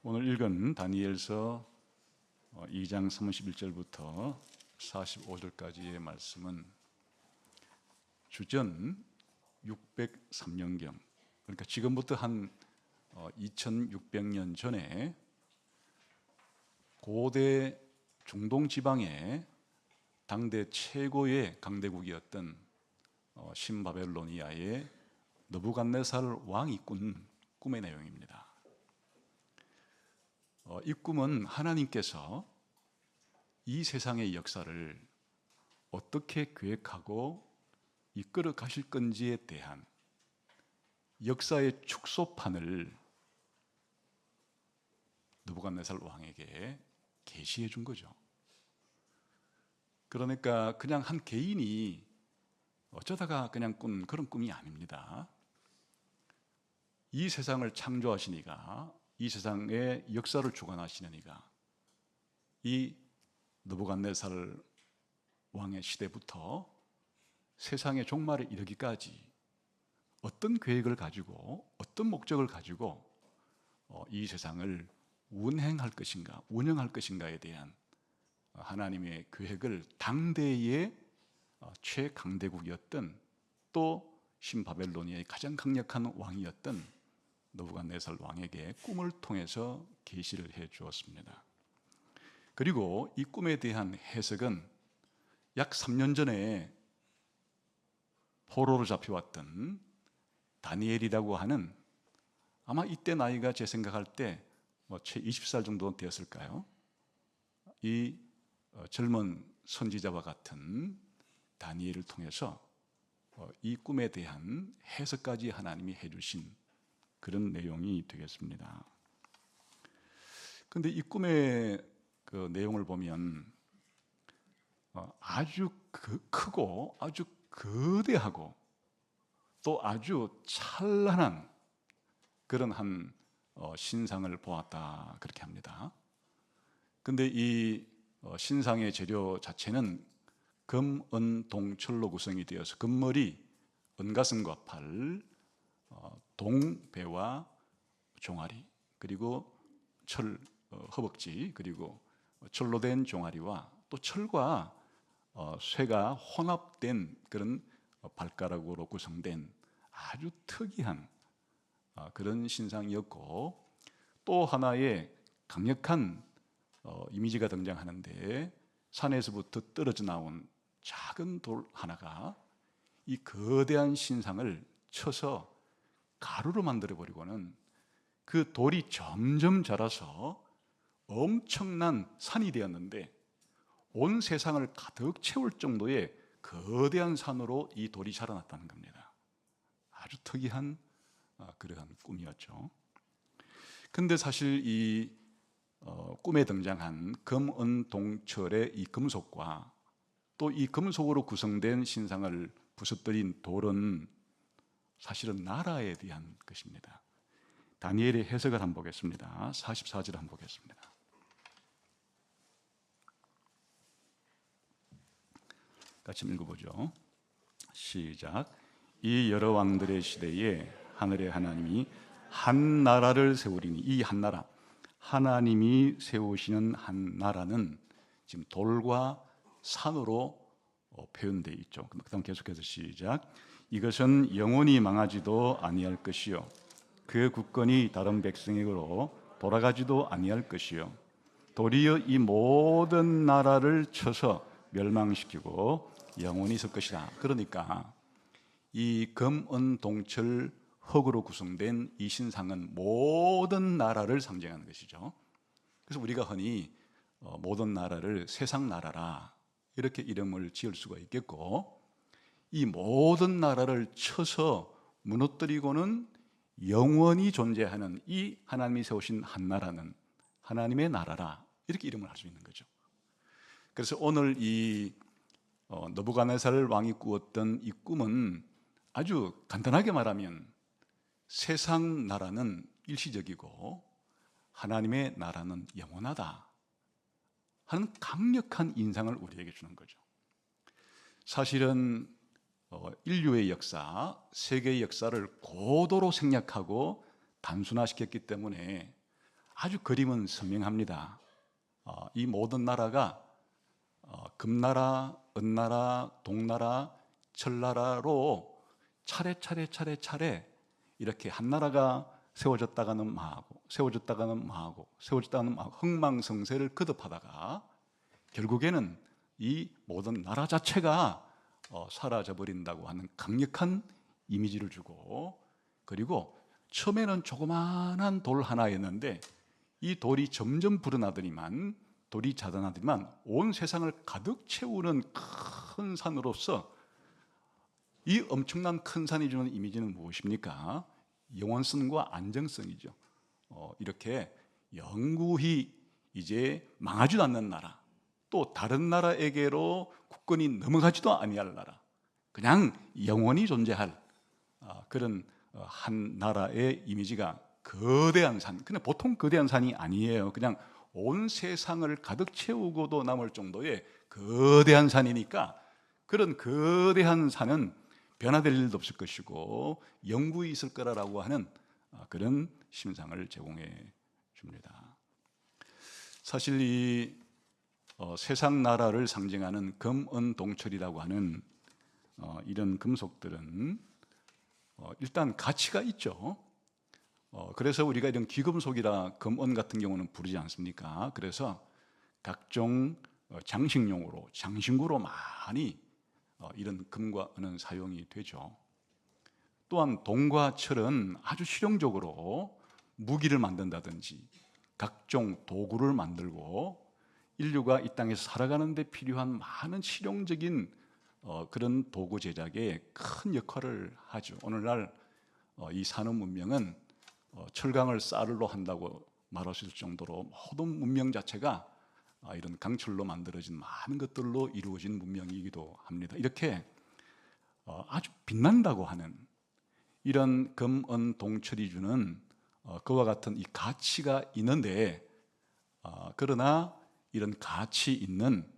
오늘 읽은 다니엘서 2장 31절부터 45절까지의 말씀은 주전 603년경, 그러니까 지금부터 한 2600년 전에 고대 중동 지방의 당대 최고의 강대국이었던 신바벨로니아의 느부갓네살 왕이 꾼 꿈의 내용입니다. 이 꿈은 하나님께서 이 세상의 역사를 어떻게 계획하고 이끌어 가실 건지에 대한 역사의 축소판을 느부갓네살 왕에게 계시해 준 거죠. 그러니까 그냥 한 개인이 어쩌다가 그냥 꾼 그런 꿈이 아닙니다. 이 세상을 창조하시니가, 이 세상의 역사를 주관하시는 이가 이 느부갓네살 왕의 시대부터 세상의 종말에 이르기까지 어떤 계획을 가지고 어떤 목적을 가지고 이 세상을 운행할 것인가, 운영할 것인가에 대한 하나님의 계획을 당대의 최강대국이었던 또 신바벨로니아의 가장 강력한 왕이었던 느부갓네살 왕에게 꿈을 통해서 계시를 해 주었습니다. 그리고 이 꿈에 대한 해석은 약 3년 전에 포로로 잡혀왔던 다니엘이라고 하는, 아마 이때 나이가 제 생각할 때 채 20살 정도 되었을까요? 이 젊은 선지자와 같은 다니엘을 통해서 이 꿈에 대한 해석까지 하나님이 해주신 그런 내용이 되겠습니다. 그런데 이 꿈의 그 내용을 보면 아주 크고 아주 거대하고 또 아주 찬란한 그런 한 신상을 보았다, 그렇게 합니다. 그런데 이 신상의 재료 자체는 금, 은, 동, 철로 구성이 되어서 금머리, 은가슴과 팔, 동, 배와 종아리, 그리고 철, 허벅지, 그리고 철로 된 종아리와 또 철과 쇠가 혼합된 그런 발가락으로 구성된 아주 특이한 그런 신상이었고, 또 하나의 강력한 이미지가 등장하는데 산에서부터 떨어져 나온 작은 돌 하나가 이 거대한 신상을 쳐서 가루로 만들어버리고는 그 돌이 점점 자라서 엄청난 산이 되었는데 온 세상을 가득 채울 정도의 거대한 산으로 이 돌이 자라났다는 겁니다. 아주 특이한 그러한 꿈이었죠. 근데 사실 이 꿈에 등장한 금, 은, 동, 철의 이 금속과 또 이 금속으로 구성된 신상을 부서뜨린 돌은 사실은 나라에 대한 것입니다. 다니엘의 해석을 한번 보겠습니다. 44절 한번 보겠습니다. 같이 읽어보죠. 시작. 이 여러 왕들의 시대에 하늘의 하나님이 한 나라를 세우리니, 이 한 나라, 하나님이 세우시는 한 나라는 지금 돌과 산으로 표현되어 있죠. 그 다음 계속해서 시작. 이것은 영원히 망하지도 아니할 것이요, 그 국권이 다른 백성에게로 돌아가지도 아니할 것이요, 도리어 이 모든 나라를 쳐서 멸망시키고 영원히 있을 것이다. 그러니까 이 금, 은, 동철, 흙으로 구성된 이 신상은 모든 나라를 상징하는 것이죠. 그래서 우리가 흔히 모든 나라를 세상 나라라 이렇게 이름을 지을 수가 있겠고, 이 모든 나라를 쳐서 무너뜨리고는 영원히 존재하는 이 하나님이 세우신 한 나라는 하나님의 나라라, 이렇게 이름을 할 수 있는 거죠. 그래서 오늘 이 느부갓네살 왕이 꾸었던 이 꿈은 아주 간단하게 말하면 세상 나라는 일시적이고 하나님의 나라는 영원하다 하는 강력한 인상을 우리에게 주는 거죠. 사실은 인류의 역사, 세계의 역사를 고도로 생략하고 단순화시켰기 때문에 아주 그림은 선명합니다. 이 모든 나라가 금나라, 은나라, 동나라, 철나라로 차례 이렇게 한 나라가 세워졌다가는 망하고 세워졌다가는 망하고 세워졌다가는 망하고 흥망성쇠를 거듭하다가 결국에는 이 모든 나라 자체가 사라져 버린다고 하는 강력한 이미지를 주고, 그리고 처음에는 조그마한 돌 하나였는데 이 돌이 점점 불어나더니만, 돌이 자라나더니만 온 세상을 가득 채우는 큰 산으로서, 이 엄청난 큰 산이 주는 이미지는 무엇입니까? 영원성과 안정성이죠. 이렇게 영구히 이제 망하지도 않는 나라, 또 다른 나라에게로 국권이 넘어가지도 아니할 나라, 그냥 영원히 존재할 그런 한 나라의 이미지가 거대한 산, 그냥 보통 거대한 산이 아니에요. 그냥 온 세상을 가득 채우고도 남을 정도의 거대한 산이니까, 그런 거대한 산은 변화될 일도 없을 것이고 영구히 있을 거라고 하는 그런 심상을 제공해 줍니다. 사실 이 세상 나라를 상징하는 금, 은, 동철이라고 하는 이런 금속들은 일단 가치가 있죠. 그래서 우리가 이런 귀금속이라 금, 은 같은 경우는 부르지 않습니까? 그래서 각종 장식용으로, 장신구로 많이 이런 금과 은은 사용이 되죠. 또한 동과 철은 아주 실용적으로 무기를 만든다든지 각종 도구를 만들고 인류가 이 땅에서 살아가는 데 필요한 많은 실용적인 그런 도구 제작에 큰 역할을 하죠. 오늘날 이 산업 문명은 철강을 쌀로 한다고 말할 수 있을 정도로 모든 문명 자체가 이런 강철로 만들어진 많은 것들로 이루어진 문명이기도 합니다. 이렇게 아주 빛난다고 하는 이런 금, 은, 동철이 주는 그와 같은 이 가치가 있는데, 그러나 이런 가치 있는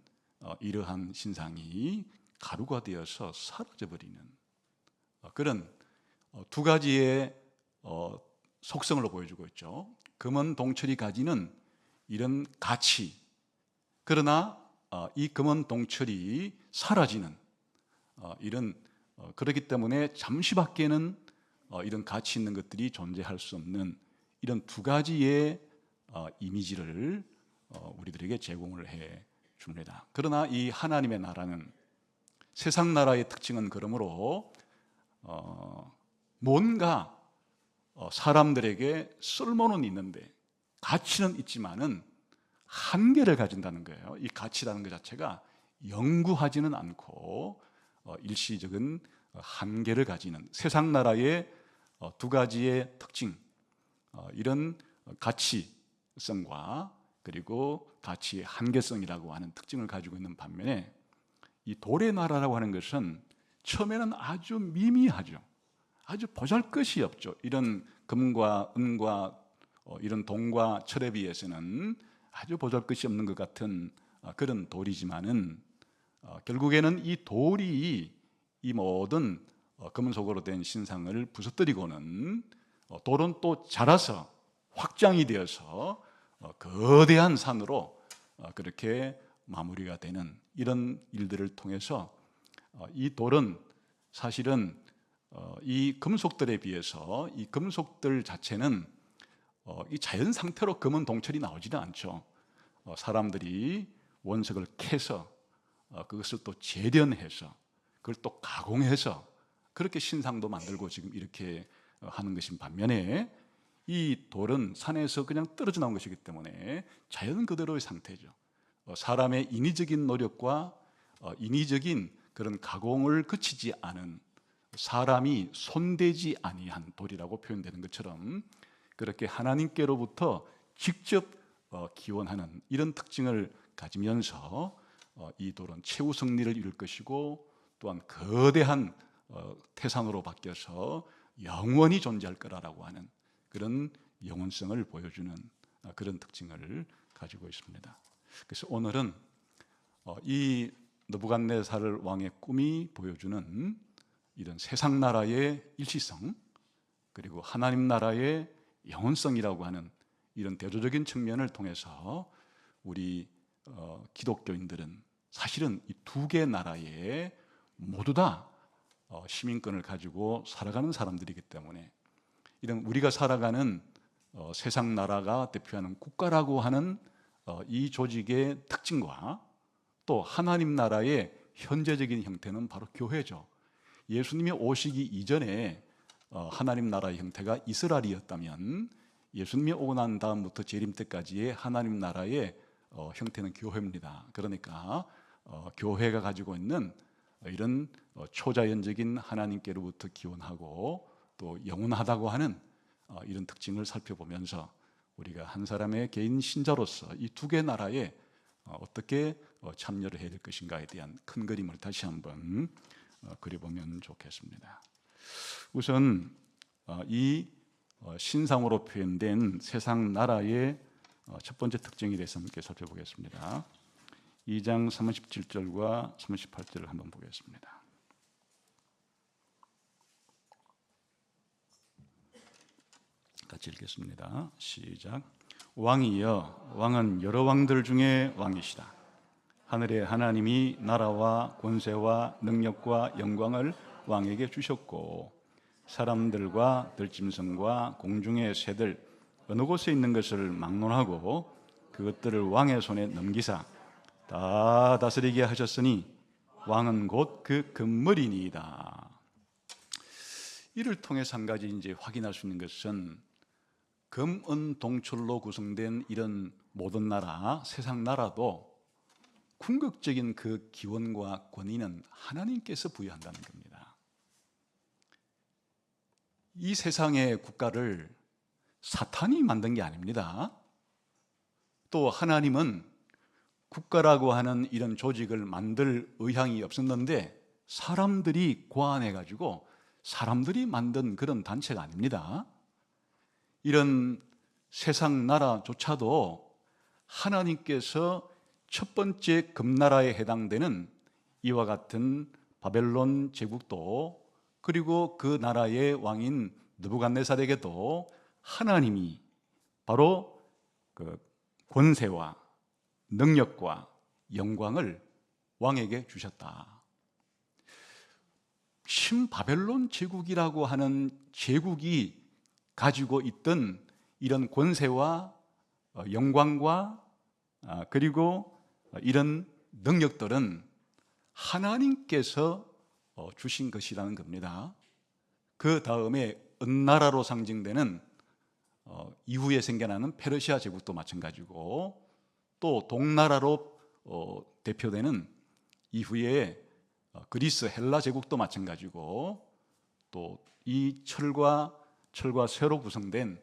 이러한 신상이 가루가 되어서 사라져버리는 그런 두 가지의 속성을 보여주고 있죠. 금은 동철이 가지는 이런 가치, 그러나 이 금은 동철이 사라지는 이런, 그렇기 때문에 잠시밖에는 이런 가치 있는 것들이 존재할 수 없는 이런 두 가지의 이미지를 우리들에게 제공을 해 줍니다. 그러나 이 하나님의 나라는, 세상 나라의 특징은 그러므로 뭔가 사람들에게 쓸모는 있는데 가치는 있지만은 한계를 가진다는 거예요. 이 가치라는 것 자체가 영구하지는 않고 일시적인 한계를 가지는 세상 나라의 두 가지의 특징, 이런 가치성과 그리고 가치의 한계성이라고 하는 특징을 가지고 있는 반면에, 이 돌의 나라라고 하는 것은 처음에는 아주 미미하죠. 아주 보잘것이 없죠. 이런 금과 은과 이런 동과 철에 비해서는 아주 보잘것이 없는 것 같은 그런 돌이지만은, 결국에는 이 돌이 이 모든 금속으로 된 신상을 부서뜨리고는 돌은 또 자라서 확장이 되어서 거대한 산으로 그렇게 마무리가 되는 이런 일들을 통해서 이 돌은 사실은 이 금속들에 비해서 이 금속들 자체는 이 자연 상태로 금은 동철이 나오지는 않죠. 사람들이 원석을 캐서 그것을 또 재련해서 그걸 또 가공해서 그렇게 신상도 만들고 지금 이렇게 하는 것인 반면에, 이 돌은 산에서 그냥 떨어져 나온 것이기 때문에 자연 그대로의 상태죠. 사람의 인위적인 노력과 인위적인 그런 가공을 거치지 않은, 사람이 손대지 아니한 돌이라고 표현되는 것처럼 그렇게 하나님께로부터 직접 기원하는 이런 특징을 가지면서 이 돌은 최후 승리를 이룰 것이고, 또한 거대한 태산으로 바뀌어서 영원히 존재할 거라고 하는 그런 영원성을 보여주는 그런 특징을 가지고 있습니다. 그래서 오늘은 이 느부갓네살 왕의 꿈이 보여주는 이런 세상 나라의 일시성, 그리고 하나님 나라의 영원성이라고 하는 이런 대조적인 측면을 통해서 우리 기독교인들은 사실은 이 두 개 나라에 모두 다 시민권을 가지고 살아가는 사람들이기 때문에 이런 우리가 살아가는 세상 나라가 대표하는 국가라고 하는 이 조직의 특징과 또 하나님 나라의 현재적인 형태는 바로 교회죠. 예수님이 오시기 이전에 하나님 나라의 형태가 이스라엘이었다면 예수님이 오고 난 다음부터 재림 때까지의 하나님 나라의 형태는 교회입니다. 그러니까 교회가 가지고 있는 이런 초자연적인 하나님께로부터 기원하고 또 영원하다고 하는 이런 특징을 살펴보면서 우리가 한 사람의 개인 신자로서 이 두 개 나라에 어떻게 참여를 해야 될 것인가에 대한 큰 그림을 다시 한번 그려보면 좋겠습니다. 우선 이 신상으로 표현된 세상 나라의 첫 번째 특징에 대해서 함께 살펴보겠습니다. 2장 37절과 38절을 한번 보겠습니다. 같이 읽겠습니다. 시작. 왕이여, 왕은 여러 왕들 중에 왕이시다. 하늘의 하나님이 나라와 권세와 능력과 영광을 왕에게 주셨고 사람들과 들짐승과 공중의 새들 어느 곳에 있는 것을 막론하고 그것들을 왕의 손에 넘기사 다 다스리게 하셨으니 왕은 곧 그 금물이니이다. 이를 통해서 한 가지 이제 확인할 수 있는 것은 금, 은, 동철로 구성된 이런 모든 나라, 세상 나라도 궁극적인 그 기원과 권위는 하나님께서 부여한다는 겁니다. 이 세상의 국가를 사탄이 만든 게 아닙니다. 또 하나님은 국가라고 하는 이런 조직을 만들 의향이 없었는데 사람들이 고안해가지고 사람들이 만든 그런 단체가 아닙니다. 이런 세상 나라조차도 하나님께서 첫 번째 금나라에 해당되는 이와 같은 바벨론 제국도 그리고 그 나라의 왕인 느부갓네살에게도 하나님이 바로 그 권세와 능력과 영광을 왕에게 주셨다. 신바벨론 제국이라고 하는 제국이 가지고 있던 이런 권세와 영광과 그리고 이런 능력들은 하나님께서 주신 것이라는 겁니다. 그 다음에 은나라로 상징되는 이후에 생겨나는 페르시아 제국도 마찬가지고 또 동나라로 대표되는 이후에 그리스 헬라 제국도 마찬가지고 또 이 철과 쇠로 구성된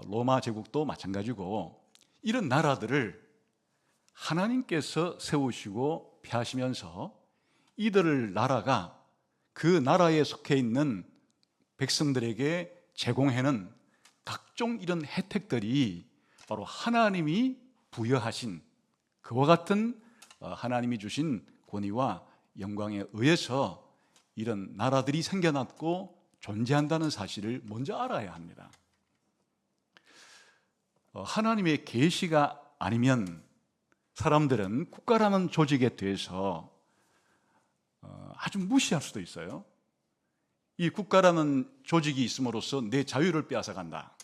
로마 제국도 마찬가지고 이런 나라들을 하나님께서 세우시고 폐하시면서 이들을 나라가 그 나라에 속해 있는 백성들에게 제공하는 각종 이런 혜택들이 바로 하나님이 부여하신 그와 같은 하나님이 주신 권위와 영광에 의해서 이런 나라들이 생겨났고 존재한다는 사실을 먼저 알아야 합니다. 하나님의 계시가 아니면 사람들은 국가라는 조직에 대해서 아주 무시할 수도 있어요. 이 국가라는 조직이 있음으로써 내 자유를 빼앗아간다.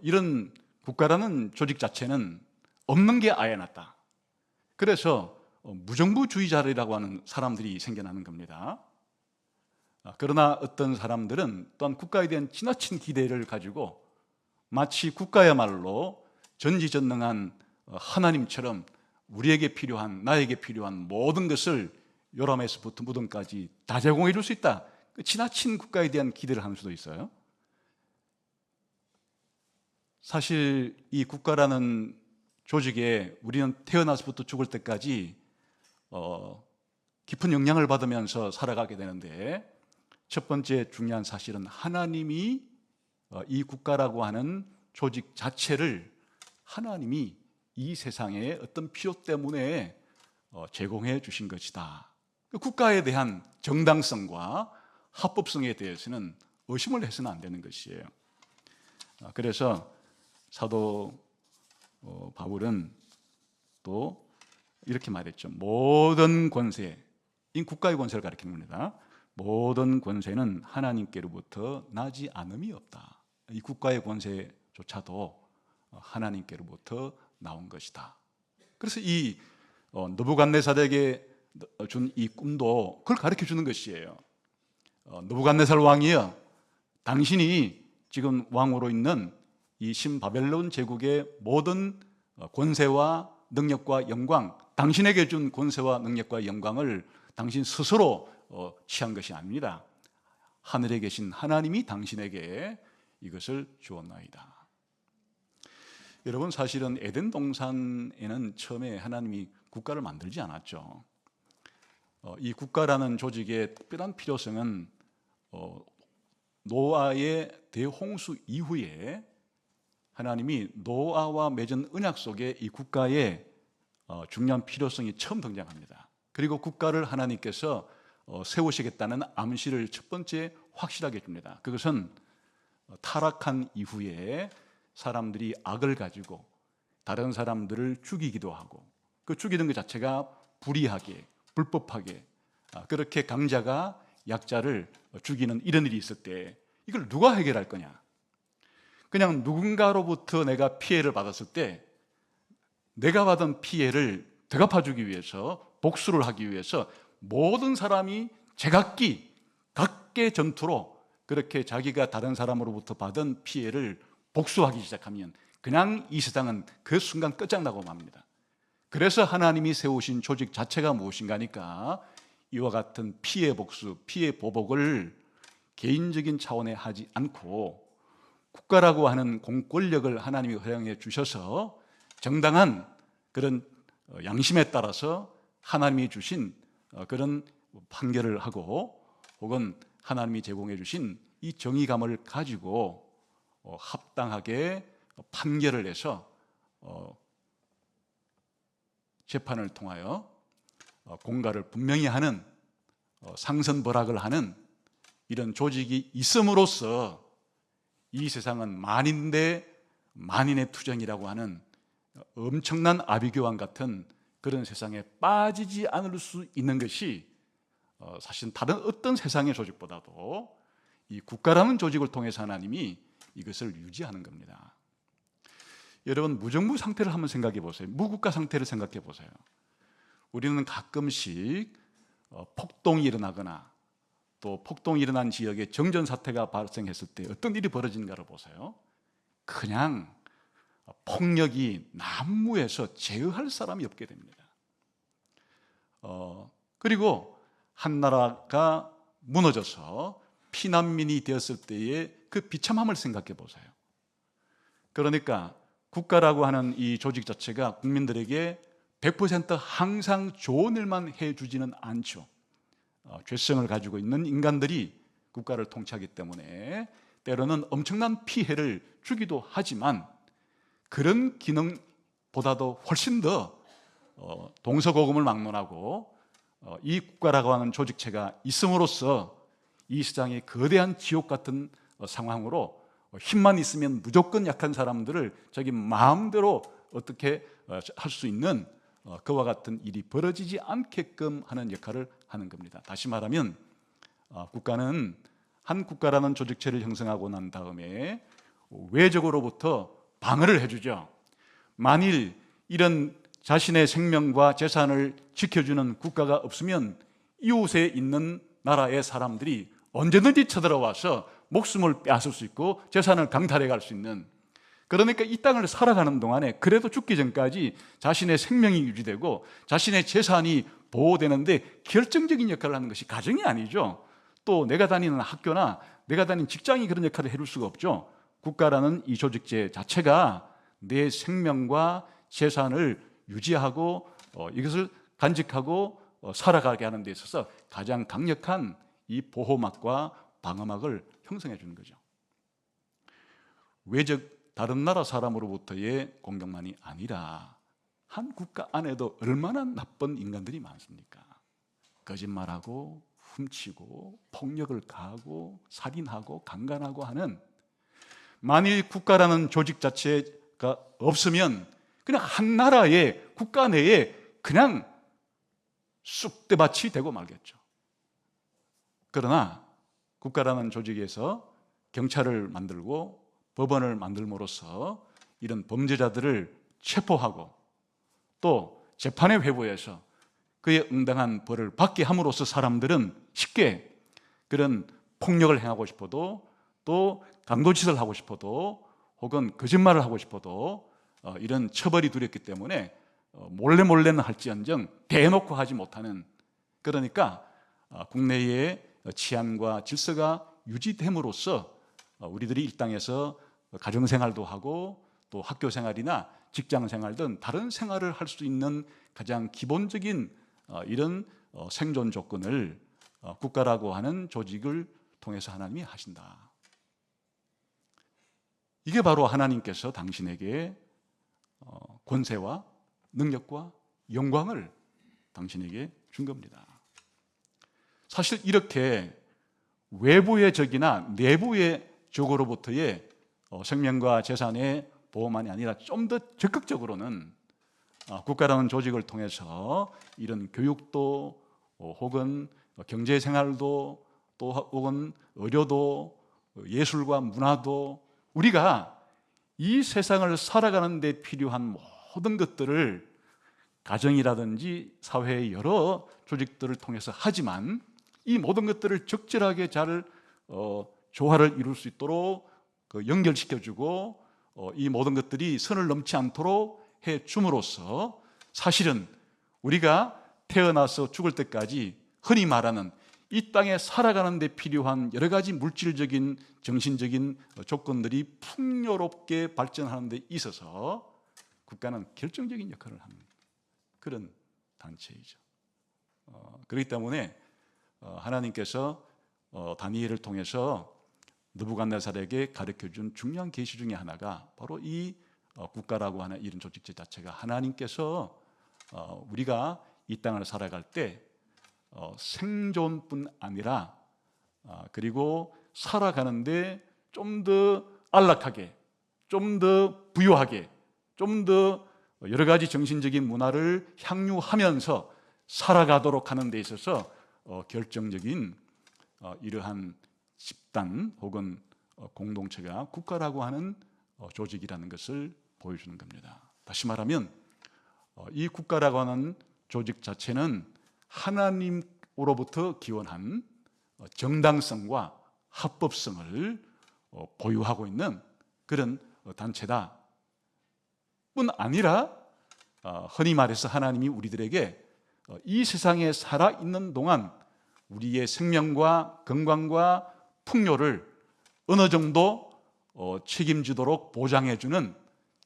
이런 국가라는 조직 자체는 없는 게 아예 낫다. 그래서 무정부주의자라고 하는 사람들이 생겨나는 겁니다. 그러나 어떤 사람들은 또한 국가에 대한 지나친 기대를 가지고 마치 국가야말로 전지전능한 하나님처럼 우리에게 필요한, 나에게 필요한 모든 것을 요람에서부터 무덤까지 다 제공해 줄 수 있다. 지나친 국가에 대한 기대를 하는 수도 있어요. 사실 이 국가라는 조직에 우리는 태어나서부터 죽을 때까지 깊은 영향을 받으면서 살아가게 되는데 첫 번째 중요한 사실은 하나님이 이 국가라고 하는 조직 자체를 하나님이 이 세상의 어떤 필요 때문에 제공해 주신 것이다. 국가에 대한 정당성과 합법성에 대해서는 의심을 해서는 안 되는 것이에요. 그래서 사도 바울은 또 이렇게 말했죠. 모든 권세, 이 국가의 권세를 가리키는 겁니다. 모든 권세는 하나님께로부터 나지 않음이 없다. 이 국가의 권세조차도 하나님께로부터 나온 것이다. 그래서 이 느부갓네살에게 준 이 꿈도 그걸 가르쳐 주는 것이에요. 느부갓네살 왕이여, 당신이 지금 왕으로 있는 이 신바벨론 제국의 모든 권세와 능력과 영광, 당신에게 준 권세와 능력과 영광을 당신 스스로 취한 것이 아닙니다. 하늘에 계신 하나님이 당신에게 이것을 주었나이다. 여러분, 사실은 에덴 동산에는 처음에 하나님이 국가를 만들지 않았죠. 이 국가라는 조직의 특별한 필요성은 노아의 대홍수 이후에 하나님이 노아와 맺은 언약 속에 이 국가의 중요한 필요성이 처음 등장합니다. 그리고 국가를 하나님께서 세우시겠다는 암시를 첫 번째 확실하게 줍니다. 그것은 타락한 이후에 사람들이 악을 가지고 다른 사람들을 죽이기도 하고, 그 죽이는 것 자체가 불의하게, 불법하게, 그렇게 강자가 약자를 죽이는 이런 일이 있을 때 이걸 누가 해결할 거냐? 그냥 누군가로부터 내가 피해를 받았을 때 내가 받은 피해를 되갚아주기 위해서, 복수를 하기 위해서 모든 사람이 제각기 각계 전투로 그렇게 자기가 다른 사람으로부터 받은 피해를 복수하기 시작하면 그냥 이 세상은 그 순간 끝장나고 맙니다. 그래서 하나님이 세우신 조직 자체가 무엇인가 하니까 이와 같은 피해 복수, 피해 보복을 개인적인 차원에 하지 않고 국가라고 하는 공권력을 하나님이 허용해 주셔서 정당한 그런 양심에 따라서 하나님이 주신 그런 판결을 하고, 혹은 하나님이 제공해 주신 이 정의감을 가지고 합당하게 판결을 해서 재판을 통하여 공갈을 분명히 하는, 상선벌악을 하는 이런 조직이 있음으로써 이 세상은 만인 대 만인의 투쟁이라고 하는 엄청난 아비규환 같은 그런 세상에 빠지지 않을 수 있는 것이 사실 다른 어떤 세상의 조직보다도 이 국가라는 조직을 통해서 하나님이 이것을 유지하는 겁니다. 여러분, 무정부 상태를 한번 생각해 보세요. 무국가 상태를 생각해 보세요. 우리는 가끔씩 폭동이 일어나거나 또 폭동이 일어난 지역에 정전 사태가 발생했을 때 어떤 일이 벌어지는가를 보세요. 그냥 폭력이 난무해서 제어할 사람이 없게 됩니다. 그리고 한 나라가 무너져서 피난민이 되었을 때의 그 비참함을 생각해 보세요. 그러니까 국가라고 하는 이 조직 자체가 국민들에게 100% 항상 좋은 일만 해주지는 않죠. 죄성을 가지고 있는 인간들이 국가를 통치하기 때문에 때로는 엄청난 피해를 주기도 하지만, 그런 기능보다도 훨씬 더 동서고금을 막론하고 이 국가라고 하는 조직체가 있음으로써 이 세상의 거대한 지옥 같은 상황으로 힘만 있으면 무조건 약한 사람들을 자기 마음대로 어떻게 할 수 있는 그와 같은 일이 벌어지지 않게끔 하는 역할을 하는 겁니다. 다시 말하면 국가는 한 국가라는 조직체를 형성하고 난 다음에 외적으로부터 방어를 해주죠. 만일 이런 자신의 생명과 재산을 지켜주는 국가가 없으면 이웃에 있는 나라의 사람들이 언제든지 쳐들어와서 목숨을 빼앗을 수 있고 재산을 강탈해 갈 수 있는, 그러니까 이 땅을 살아가는 동안에 그래도 죽기 전까지 자신의 생명이 유지되고 자신의 재산이 보호되는데 결정적인 역할을 하는 것이 가정이 아니죠. 또 내가 다니는 학교나 내가 다니는 직장이 그런 역할을 해줄 수가 없죠. 국가라는 이 조직체 자체가 내 생명과 재산을 유지하고 이것을 간직하고 살아가게 하는 데 있어서 가장 강력한 이 보호막과 방어막을 형성해 주는 거죠. 외적 다른 나라 사람으로부터의 공격만이 아니라 한 국가 안에도 얼마나 나쁜 인간들이 많습니까? 거짓말하고 훔치고 폭력을 가하고 살인하고 강간하고 하는, 만일 국가라는 조직 자체에 정치제도가 없으면 그냥 한 나라의 국가 내에 그냥 쑥대밭이 되고 말겠죠. 그러나 국가라는 조직에서 경찰을 만들고 법원을 만들므로써 이런 범죄자들을 체포하고 또 재판에 회부해서 그에 응당한 벌을 받게 함으로써 사람들은 쉽게 그런 폭력을 행하고 싶어도 또 강도짓을 하고 싶어도 혹은 거짓말을 하고 싶어도 이런 처벌이 두렵기 때문에 몰래는 할지언정 대놓고 하지 못하는, 그러니까 국내의 치안과 질서가 유지됨으로써 우리들이 일당에서 가정생활도 하고 또 학교생활이나 직장생활 등 다른 생활을 할 수 있는 가장 기본적인 이런 생존 조건을 국가라고 하는 조직을 통해서 하나님이 하신다. 이게 바로 하나님께서 당신에게 권세와 능력과 영광을 당신에게 준 겁니다. 사실 이렇게 외부의 적이나 내부의 적으로부터의 생명과 재산의 보호만이 아니라 좀 더 적극적으로는 국가라는 조직을 통해서 이런 교육도 혹은 경제생활도 또 혹은 의료도 예술과 문화도 우리가 이 세상을 살아가는 데 필요한 모든 것들을 가정이라든지 사회의 여러 조직들을 통해서 하지만 이 모든 것들을 적절하게 잘 조화를 이룰 수 있도록 연결시켜주고 이 모든 것들이 선을 넘지 않도록 해줌으로써 사실은 우리가 태어나서 죽을 때까지 흔히 말하는 이 땅에 살아가는 데 필요한 여러 가지 물질적인 정신적인 조건들이 풍요롭게 발전하는 데 있어서 국가는 결정적인 역할을 하는 그런 단체이죠. 그렇기 때문에 하나님께서 다니엘을 통해서 느부갓네살에게 가르쳐준 중요한 계시 중에 하나가 바로 이 국가라고 하는 이런 조직체 자체가 하나님께서 우리가 이 땅을 살아갈 때 생존뿐 아니라 그리고 살아가는데 좀 더 안락하게, 좀 더 부유하게, 좀 더 여러 가지 정신적인 문화를 향유하면서 살아가도록 하는 데 있어서 결정적인 이러한 집단 혹은 공동체가 국가라고 하는 조직이라는 것을 보여주는 겁니다. 다시 말하면 이 국가라고 하는 조직 자체는 하나님으로부터 기원한 정당성과 합법성을 보유하고 있는 그런 단체다 뿐 아니라 흔히 말해서 하나님이 우리들에게 이 세상에 살아있는 동안 우리의 생명과 건강과 풍요를 어느 정도 책임지도록 보장해주는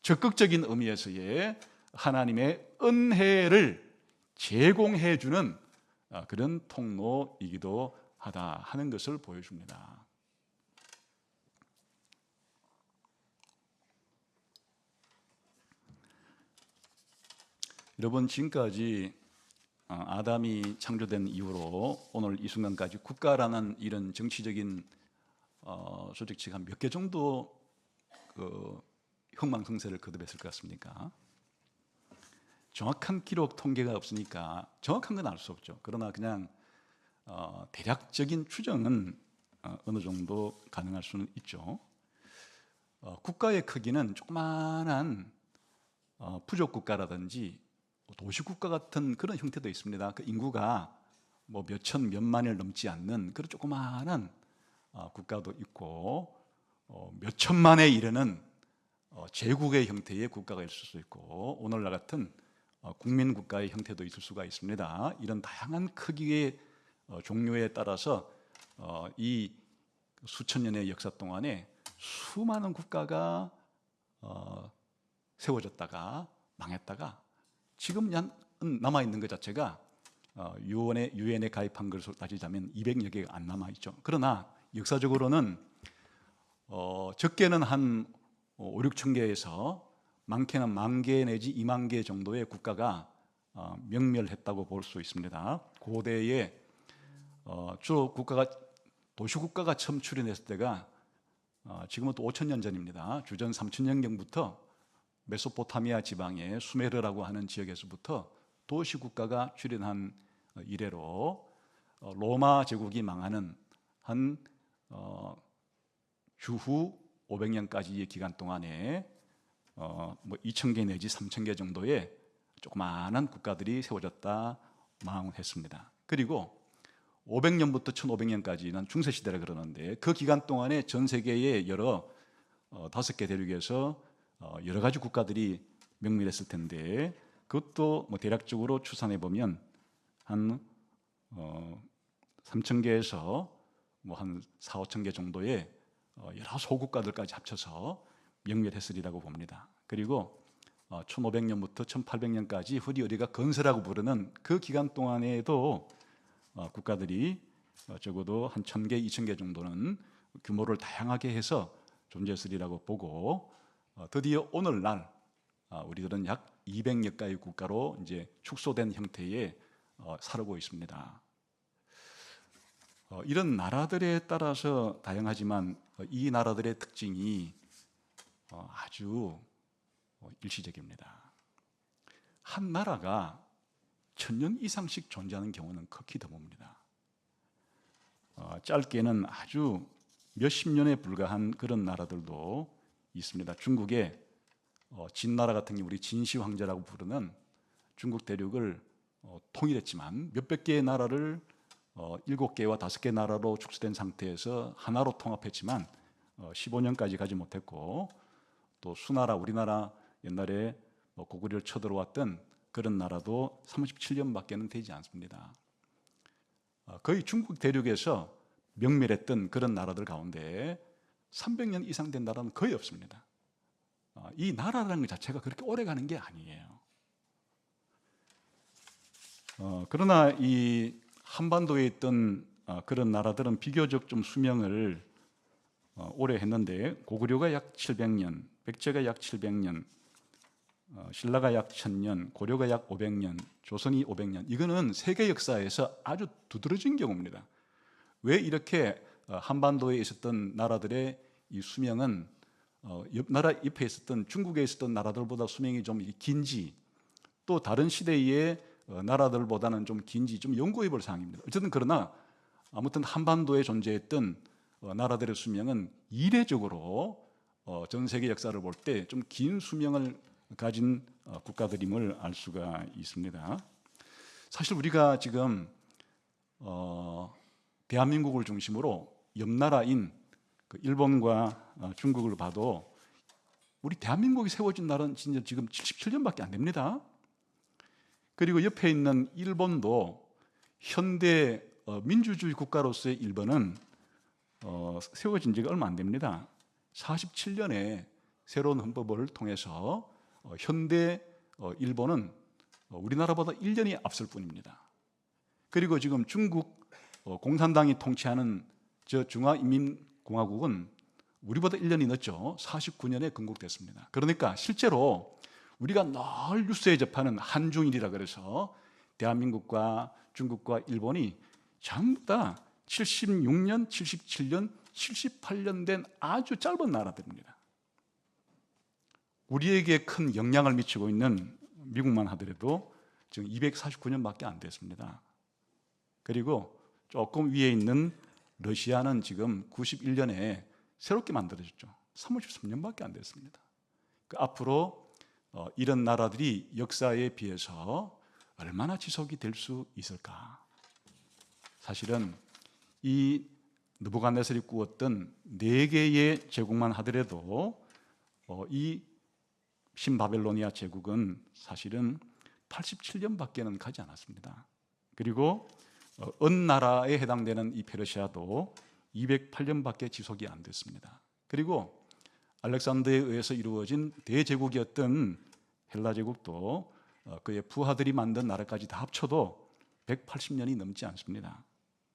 적극적인 의미에서의 하나님의 은혜를 제공해주는 그런 통로이기도 하다 하는 것을 보여줍니다. 여러분, 지금까지 아담이 창조된 이후로 오늘 이 순간까지 국가라는 이런 정치적인 조직체가 몇 개 정도 흥망성쇠를 거듭했을 것 같습니까? 정확한 기록 통계가 없으니까 정확한 건 알 수 없죠. 그러나 그냥 대략적인 추정은 어느 정도 가능할 수는 있죠. 국가의 크기는 조그마한 부족 국가라든지 도시국가 같은 그런 형태도 있습니다. 그 인구가 뭐 몇천 몇만을 넘지 않는 그런 조그마한 국가도 있고 몇천만에 이르는 제국의 형태의 국가가 있을 수 있고 오늘날 같은 국민국가의 형태도 있을 수가 있습니다. 이런 다양한 크기의 종류에 따라서 이 수천 년의 역사 동안에 수많은 국가가 세워졌다가 망했다가 지금 남아있는 것 자체가 유엔에 가입한 것으로 따지자면 200여 개가 안 남아있죠. 그러나 역사적으로는 적게는 한 5, 6천 개에서 많게는 10,000개 내지 20,000개 정도의 국가가 명멸했다고 볼 수 있습니다. 고대에 주로 도시국가가 처음 출현했을 때가 지금은 또 5,000년 전입니다. 주전 3,000년경부터 메소포타미아 지방의 수메르라고 하는 지역에서부터 도시 국가가 출현한 이래로 로마 제국이 망하는 한 주후 500년까지의 기간 동안에 2,000개 내지 3,000개 정도의 조그마한 국가들이 세워졌다 망했습니다. 그리고 500년부터 1500년까지는 중세시대라 그러는데 그 기간 동안에 전 세계의 여러 5개 대륙에서 여러 가지 국가들이 명밀했을 텐데 그것도 대략적으로 추산해 보면 한 3,000개에서 한 4, 5,000개 정도의 여러 소국가들까지 합쳐서 명밀했으리라고 봅니다. 그리고 1500년부터 1800년까지 흔히 우리가 건설하고 부르는 그 기간 동안에도 국가들이 적어도 한 1,000개, 2,000개 정도는 규모를 다양하게 해서 존재했으리라고 보고 드디어 오늘날 우리들은 약 200여 가의 국가로 이제 축소된 형태의 살고 있습니다. 이런 나라들에 따라서 다양하지만 이 나라들의 특징이 아주 일시적입니다. 한 나라가 1,000년 이상씩 존재하는 경우는 극히 드뭅니다. 짧게는 아주 몇십 년에 불과한 그런 나라들도 있습니다. 중국의 진나라 같은 경우 우리 진시 황제라고 부르는 중국 대륙을 통일했지만 몇백 개의 나라를 7개와 5개 나라로 축소된 상태에서 하나로 통합했지만 15년까지 가지 못했고, 또 수나라, 우리나라 옛날에 고구려를 쳐들어왔던 그런 나라도 37년밖에는 되지 않습니다. 거의 중국 대륙에서 명멸했던 그런 나라들 가운데 300년 이상 된 나라는 거의 없습니다. 이 나라라는 것 자체가 그렇게 오래 가는 게 아니에요. 그러나 이 한반도에 있던 그런 나라들은 비교적 좀 수명을 오래 했는데, 고구려가 약 700년, 백제가 약 700년, 신라가 약 1000년, 고려가 약 500년, 조선이 500년. 이거는 세계 역사에서 아주 두드러진 경우입니다. 왜 이렇게 한반도에 있었던 나라들의 이 수명은 옆 나라 옆에 있었던 중국에 있었던 나라들보다 수명이 좀 긴지, 또 다른 시대의 나라들보다는 좀 긴지 좀 연구해 볼 사항입니다. 어쨌든 그러나 아무튼 한반도에 존재했던 나라들의 수명은 이례적으로 전 세계 역사를 볼 때 좀 긴 수명을 가진 국가들임을 알 수가 있습니다. 사실 우리가 지금 대한민국을 중심으로 옆 나라인 일본과 중국을 봐도 우리 대한민국이 세워진 날은 진짜 지금 77년밖에 안 됩니다. 그리고 옆에 있는 일본도 현대 민주주의 국가로서의 일본은 세워진 지가 얼마 안 됩니다. 47년에 새로운 헌법을 통해서 현대 일본은 우리나라보다 1년이 앞설 뿐입니다. 그리고 지금 중국 공산당이 통치하는 저 중화인민공화국은 우리보다 1년이 늦죠. 49년에 건국됐습니다. 그러니까 실제로 우리가 늘 뉴스에 접하는 한중일이라 그래서 대한민국과 중국과 일본이 전부 다 76년, 77년, 78년 된 아주 짧은 나라들입니다. 우리에게 큰 영향을 미치고 있는 미국만 하더라도 지금 249년밖에 안 됐습니다. 그리고 조금 위에 있는 러시아는 지금 91년에 새롭게 만들어졌죠. 33년밖에 안 됐습니다. 앞으로 이런 나라들이 역사에 비해서 얼마나 지속이 될 수 있을까? 사실은 이 느부갓네살이 꾸었던 4개의 제국만 하더라도 이 신바벨로니아 제국은 사실은 87년밖에는 가지 않았습니다. 그리고 은나라에 해당되는 이 페르시아도 208년밖에 지속이 안 됐습니다. 그리고 알렉산더에 의해서 이루어진 대제국이었던 헬라 제국도 그의 부하들이 만든 나라까지 다 합쳐도 180년이 넘지 않습니다.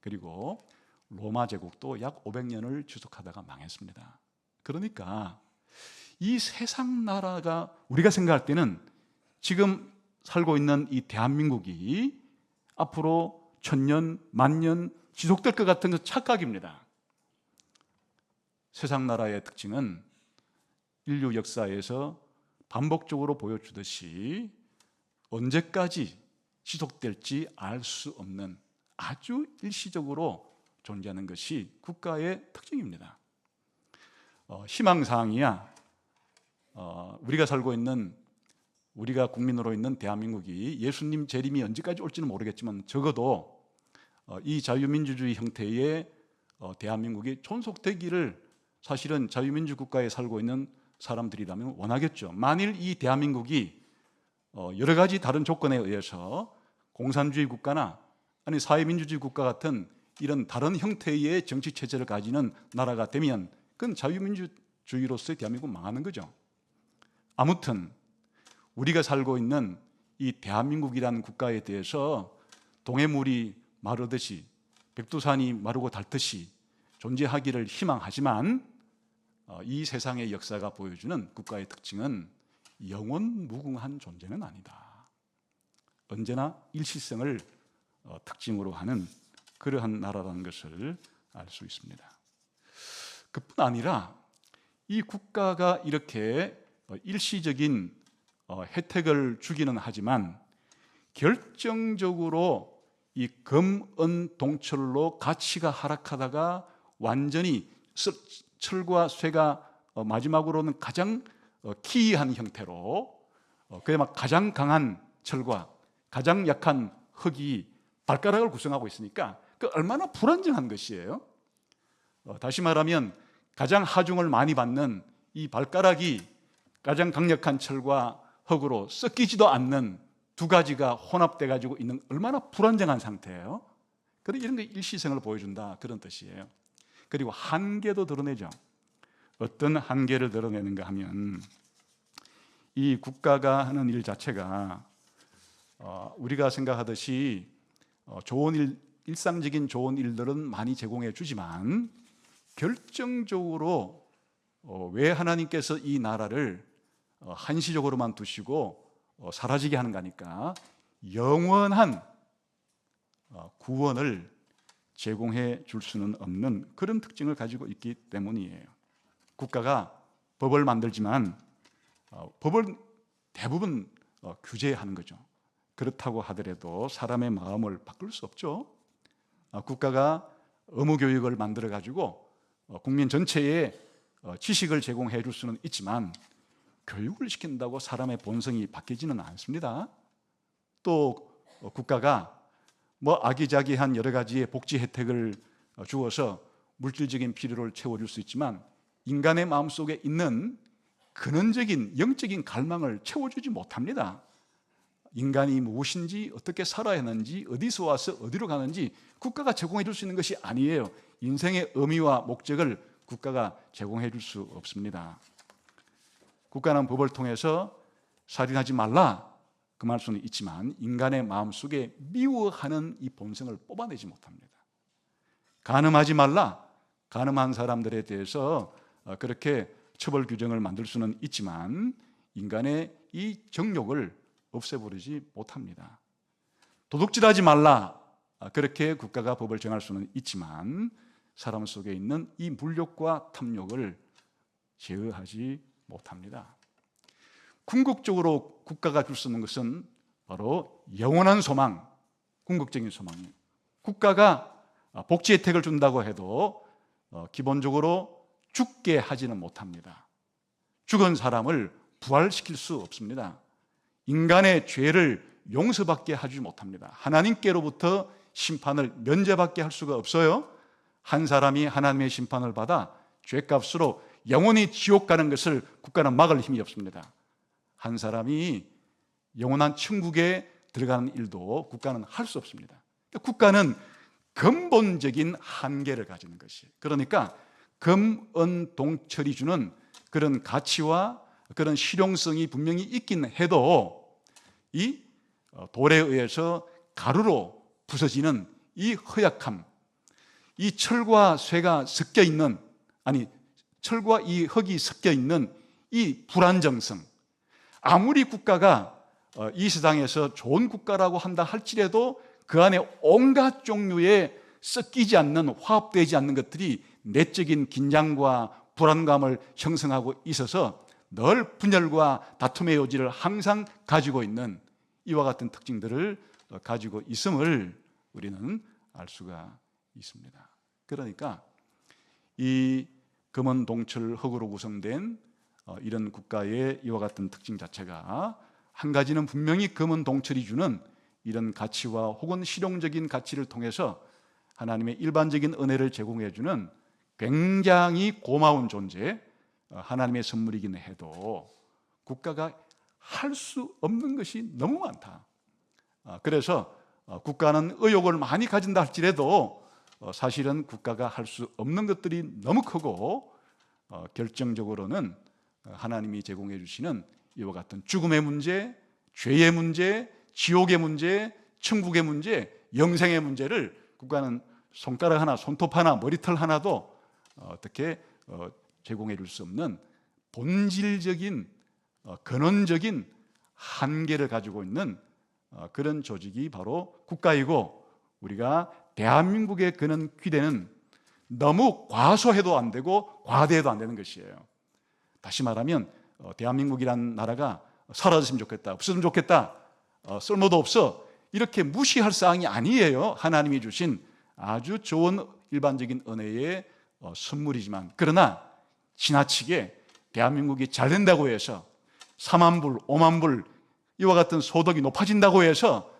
그리고 로마 제국도 약 500년을 지속하다가 망했습니다. 그러니까 이 세상 나라가 우리가 생각할 때는 지금 살고 있는 이 대한민국이 앞으로 1000년, 10,000년 지속될 것 같은 그 착각입니다. 세상 나라의 특징은 인류 역사에서 반복적으로 보여주듯이 언제까지 지속될지 알 수 없는 아주 일시적으로 존재하는 것이 국가의 특징입니다. 희망사항이야, 우리가 살고 있는, 우리가 국민으로 있는 대한민국이 예수님 재림이 언제까지 올지는 모르겠지만 적어도 이 자유민주주의 형태의 대한민국이 존속되기를 사실은 자유민주 국가에 살고 있는 사람들이라면 원하겠죠. 만일 이 대한민국이 여러 가지 다른 조건에 의해서 공산주의 국가나 아니 사회민주주의 국가 같은 이런 다른 형태의 정치 체제를 가지는 나라가 되면 그건 자유민주주의로서의 대한민국은 망하는 거죠. 아무튼 우리가 살고 있는 이 대한민국이라는 국가에 대해서 동해물이 마르듯이 백두산이 마르고 닳듯이 존재하기를 희망하지만 이 세상의 역사가 보여주는 국가의 특징은 영원 무궁한 존재는 아니다. 언제나 일시성을 특징으로 하는 그러한 나라라는 것을 알 수 있습니다. 그뿐 아니라 이 국가가 이렇게 일시적인 혜택을 주기는 하지만 결정적으로 이 금은동철로 가치가 하락하다가 완전히 철과 쇠가 마지막으로는 가장 기이한 형태로 그야말로 가장 강한 철과 가장 약한 흙이 발가락을 구성하고 있으니까 그 얼마나 불안정한 것이에요. 다시 말하면 가장 하중을 많이 받는 이 발가락이 가장 강력한 철과 흙으로 섞이지도 않는 두 가지가 혼합돼 가지고 있는 얼마나 불안정한 상태예요. 그래서 이런 게 일시성을 보여준다 그런 뜻이에요. 그리고 한계도 드러내죠. 어떤 한계를 드러내는가 하면 이 국가가 하는 일 자체가 우리가 생각하듯이 좋은 일, 일상적인 좋은 일들은 많이 제공해 주지만 결정적으로 왜 하나님께서 이 나라를 한시적으로만 두시고 사라지게 하는 거니까 영원한 구원을 제공해 줄 수는 없는 그런 특징을 가지고 있기 때문이에요. 국가가 법을 만들지만 법을 대부분 규제하는 거죠. 그렇다고 하더라도 사람의 마음을 바꿀 수 없죠. 국가가 의무교육을 만들어 가지고 국민 전체에 지식을 제공해 줄 수는 있지만 교육을 시킨다고 사람의 본성이 바뀌지는 않습니다. 또 국가가 아기자기한 여러 가지의 복지 혜택을 주어서 물질적인 필요를 채워줄 수 있지만 인간의 마음속에 있는 근원적인 영적인 갈망을 채워주지 못합니다. 인간이 무엇인지 어떻게 살아야 하는지 어디서 와서 어디로 가는지 국가가 제공해 줄 수 있는 것이 아니에요. 인생의 의미와 목적을 국가가 제공해 줄 수 없습니다. 국가는 법을 통해서 살인하지 말라 그 말 수는 있지만 인간의 마음속에 미워하는 이 본성을 뽑아내지 못합니다. 간음하지 말라, 간음한 사람들에 대해서 그렇게 처벌 규정을 만들 수는 있지만 인간의 이 정욕을 없애버리지 못합니다. 도둑질하지 말라, 그렇게 국가가 법을 정할 수는 있지만 사람 속에 있는 이 물욕과 탐욕을 제어하지 못합니다. 궁극적으로 국가가 줄 수 있는 것은 바로 영원한 소망, 궁극적인 소망이에요. 국가가 복지 혜택을 준다고 해도 기본적으로 죽게 하지는 못합니다. 죽은 사람을 부활시킬 수 없습니다. 인간의 죄를 용서받게 하지 못합니다. 하나님께로부터 심판을 면제받게 할 수가 없어요. 한 사람이 하나님의 심판을 받아 죄값으로 영원히 지옥 가는 것을 국가는 막을 힘이 없습니다. 한 사람이 영원한 천국에 들어가는 일도 국가는 할 수 없습니다. 국가는 근본적인 한계를 가지는 것이에요. 그러니까 금은동철이 주는 그런 가치와 그런 실용성이 분명히 있긴 해도 이 돌에 의해서 가루로 부서지는 이 허약함, 이 철과 쇠가 섞여 있는, 아니 철과 이 흙이 섞여 있는 이 불안정성, 아무리 국가가 이 세상에서 좋은 국가라고 한다 할지라도 그 안에 온갖 종류의 섞이지 않는, 화합되지 않는 것들이 내적인 긴장과 불안감을 형성하고 있어서 늘 분열과 다툼의 여지를 항상 가지고 있는 이와 같은 특징들을 가지고 있음을 우리는 알 수가 있습니다. 그러니까 이 금원동철 흙으로 구성된 이런 국가의 이와 같은 특징 자체가 한 가지는 분명히 금원동철이 주는 이런 가치와 혹은 실용적인 가치를 통해서 하나님의 일반적인 은혜를 제공해 주는 굉장히 고마운 존재, 하나님의 선물이긴 해도 국가가 할 수 없는 것이 너무 많다. 그래서 국가는 의욕을 많이 가진다 할지라도 사실은 국가가 할 수 없는 것들이 너무 크고 결정적으로는 하나님이 제공해 주시는 이와 같은 죽음의 문제, 죄의 문제, 지옥의 문제, 천국의 문제, 영생의 문제를 국가는 손가락 하나, 손톱 하나, 머리털 하나도 어떻게 제공해 줄 수 없는 본질적인 근원적인 한계를 가지고 있는 그런 조직이 바로 국가이고, 우리가 대한민국의 그런 기대는 너무 과소해도 안 되고 과대해도 안 되는 것이에요. 다시 말하면 대한민국이란 나라가 사라졌으면 좋겠다, 없어졌으면 좋겠다, 쓸모도 없어, 이렇게 무시할 사항이 아니에요. 하나님이 주신 아주 좋은 일반적인 은혜의 선물이지만, 그러나 지나치게 대한민국이 잘 된다고 해서 4만 불, 5만 불 이와 같은 소득이 높아진다고 해서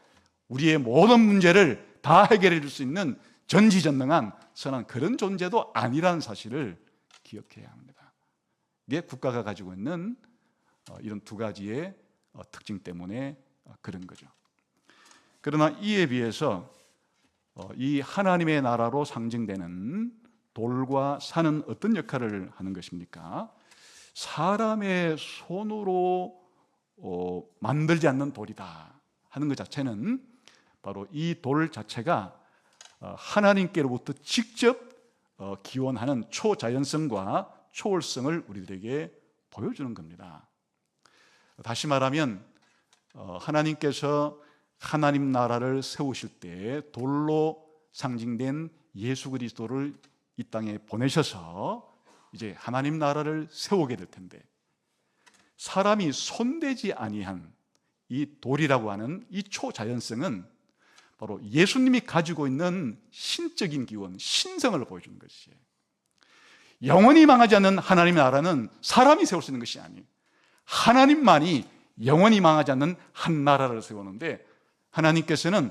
우리의 모든 문제를 다 해결해 줄 수 있는 전지전능한 선한 그런 존재도 아니라는 사실을 기억해야 합니다. 이게 국가가 가지고 있는 이런 두 가지의 특징 때문에 그런 거죠. 그러나 이에 비해서 이 하나님의 나라로 상징되는 돌과 산은 어떤 역할을 하는 것입니까? 사람의 손으로 만들지 않는 돌이다 하는 것 자체는 바로 이 돌 자체가 하나님께로부터 직접 기원하는 초자연성과 초월성을 우리들에게 보여주는 겁니다. 다시 말하면 하나님께서 하나님 나라를 세우실 때 돌로 상징된 예수 그리스도를 이 땅에 보내셔서 이제 하나님 나라를 세우게 될 텐데, 사람이 손대지 아니한 이 돌이라고 하는 이 초자연성은 바로 예수님이 가지고 있는 신적인 기원, 신성을 보여주는 것이에요. 영원히 망하지 않는 하나님의 나라는 사람이 세울 수 있는 것이 아니에요. 하나님만이 영원히 망하지 않는 한 나라를 세우는데, 하나님께서는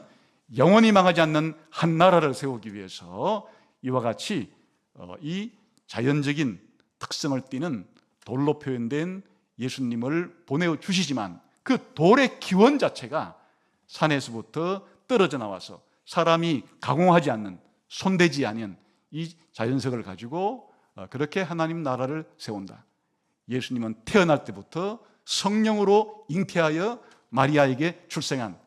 영원히 망하지 않는 한 나라를 세우기 위해서 이와 같이 이 자연적인 특성을 띠는 돌로 표현된 예수님을 보내주시지만, 그 돌의 기원 자체가 산에서부터 떨어져 나와서 사람이 가공하지 않는, 손대지 않은 이 자연석을 가지고 그렇게 하나님 나라를 세운다. 예수님은 태어날 때부터 성령으로 잉태하여 마리아에게 출생한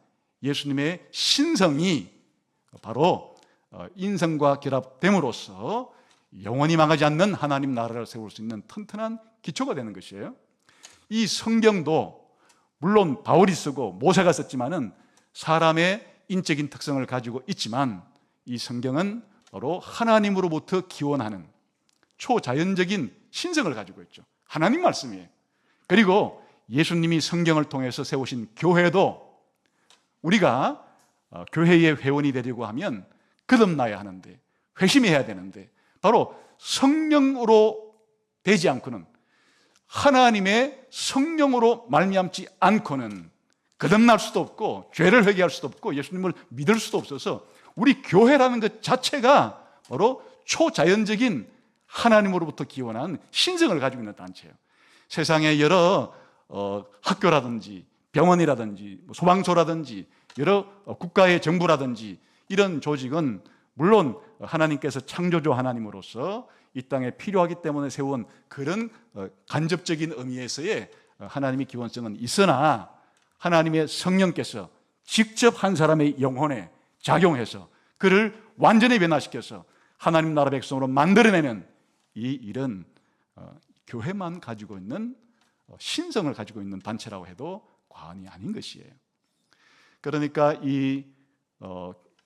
예수님의 신성이 바로 인성과 결합됨으로써 영원히 망하지 않는 하나님 나라를 세울 수 있는 튼튼한 기초가 되는 것이에요. 이 성경도 물론 바울이 쓰고 모세가 썼지만은 사람의 인적인 특성을 가지고 있지만, 이 성경은 바로 하나님으로부터 기원하는 초자연적인 신성을 가지고 있죠. 하나님 말씀이에요. 그리고 예수님이 성경을 통해서 세우신 교회도 우리가 교회의 회원이 되려고 하면 거듭나야 하는데, 회심해야 되는데, 바로 성령으로 되지 않고는, 하나님의 성령으로 말미암지 않고는 거듭날 수도 없고 죄를 회개할 수도 없고 예수님을 믿을 수도 없어서, 우리 교회라는 것 자체가 바로 초자연적인 하나님으로부터 기원한 신성을 가지고 있는 단체예요. 세상에 여러 학교라든지 병원이라든지 소방서라든지 여러 국가의 정부라든지 이런 조직은 물론 하나님께서 창조주 하나님으로서 이 땅에 필요하기 때문에 세운 그런 간접적인 의미에서의 하나님의 기원성은 있으나, 하나님의 성령께서 직접 한 사람의 영혼에 작용해서 그를 완전히 변화시켜서 하나님 나라 백성으로 만들어내는 이 일은 교회만 가지고 있는 신성을 가지고 있는 단체라고 해도 과언이 아닌 것이에요. 그러니까 이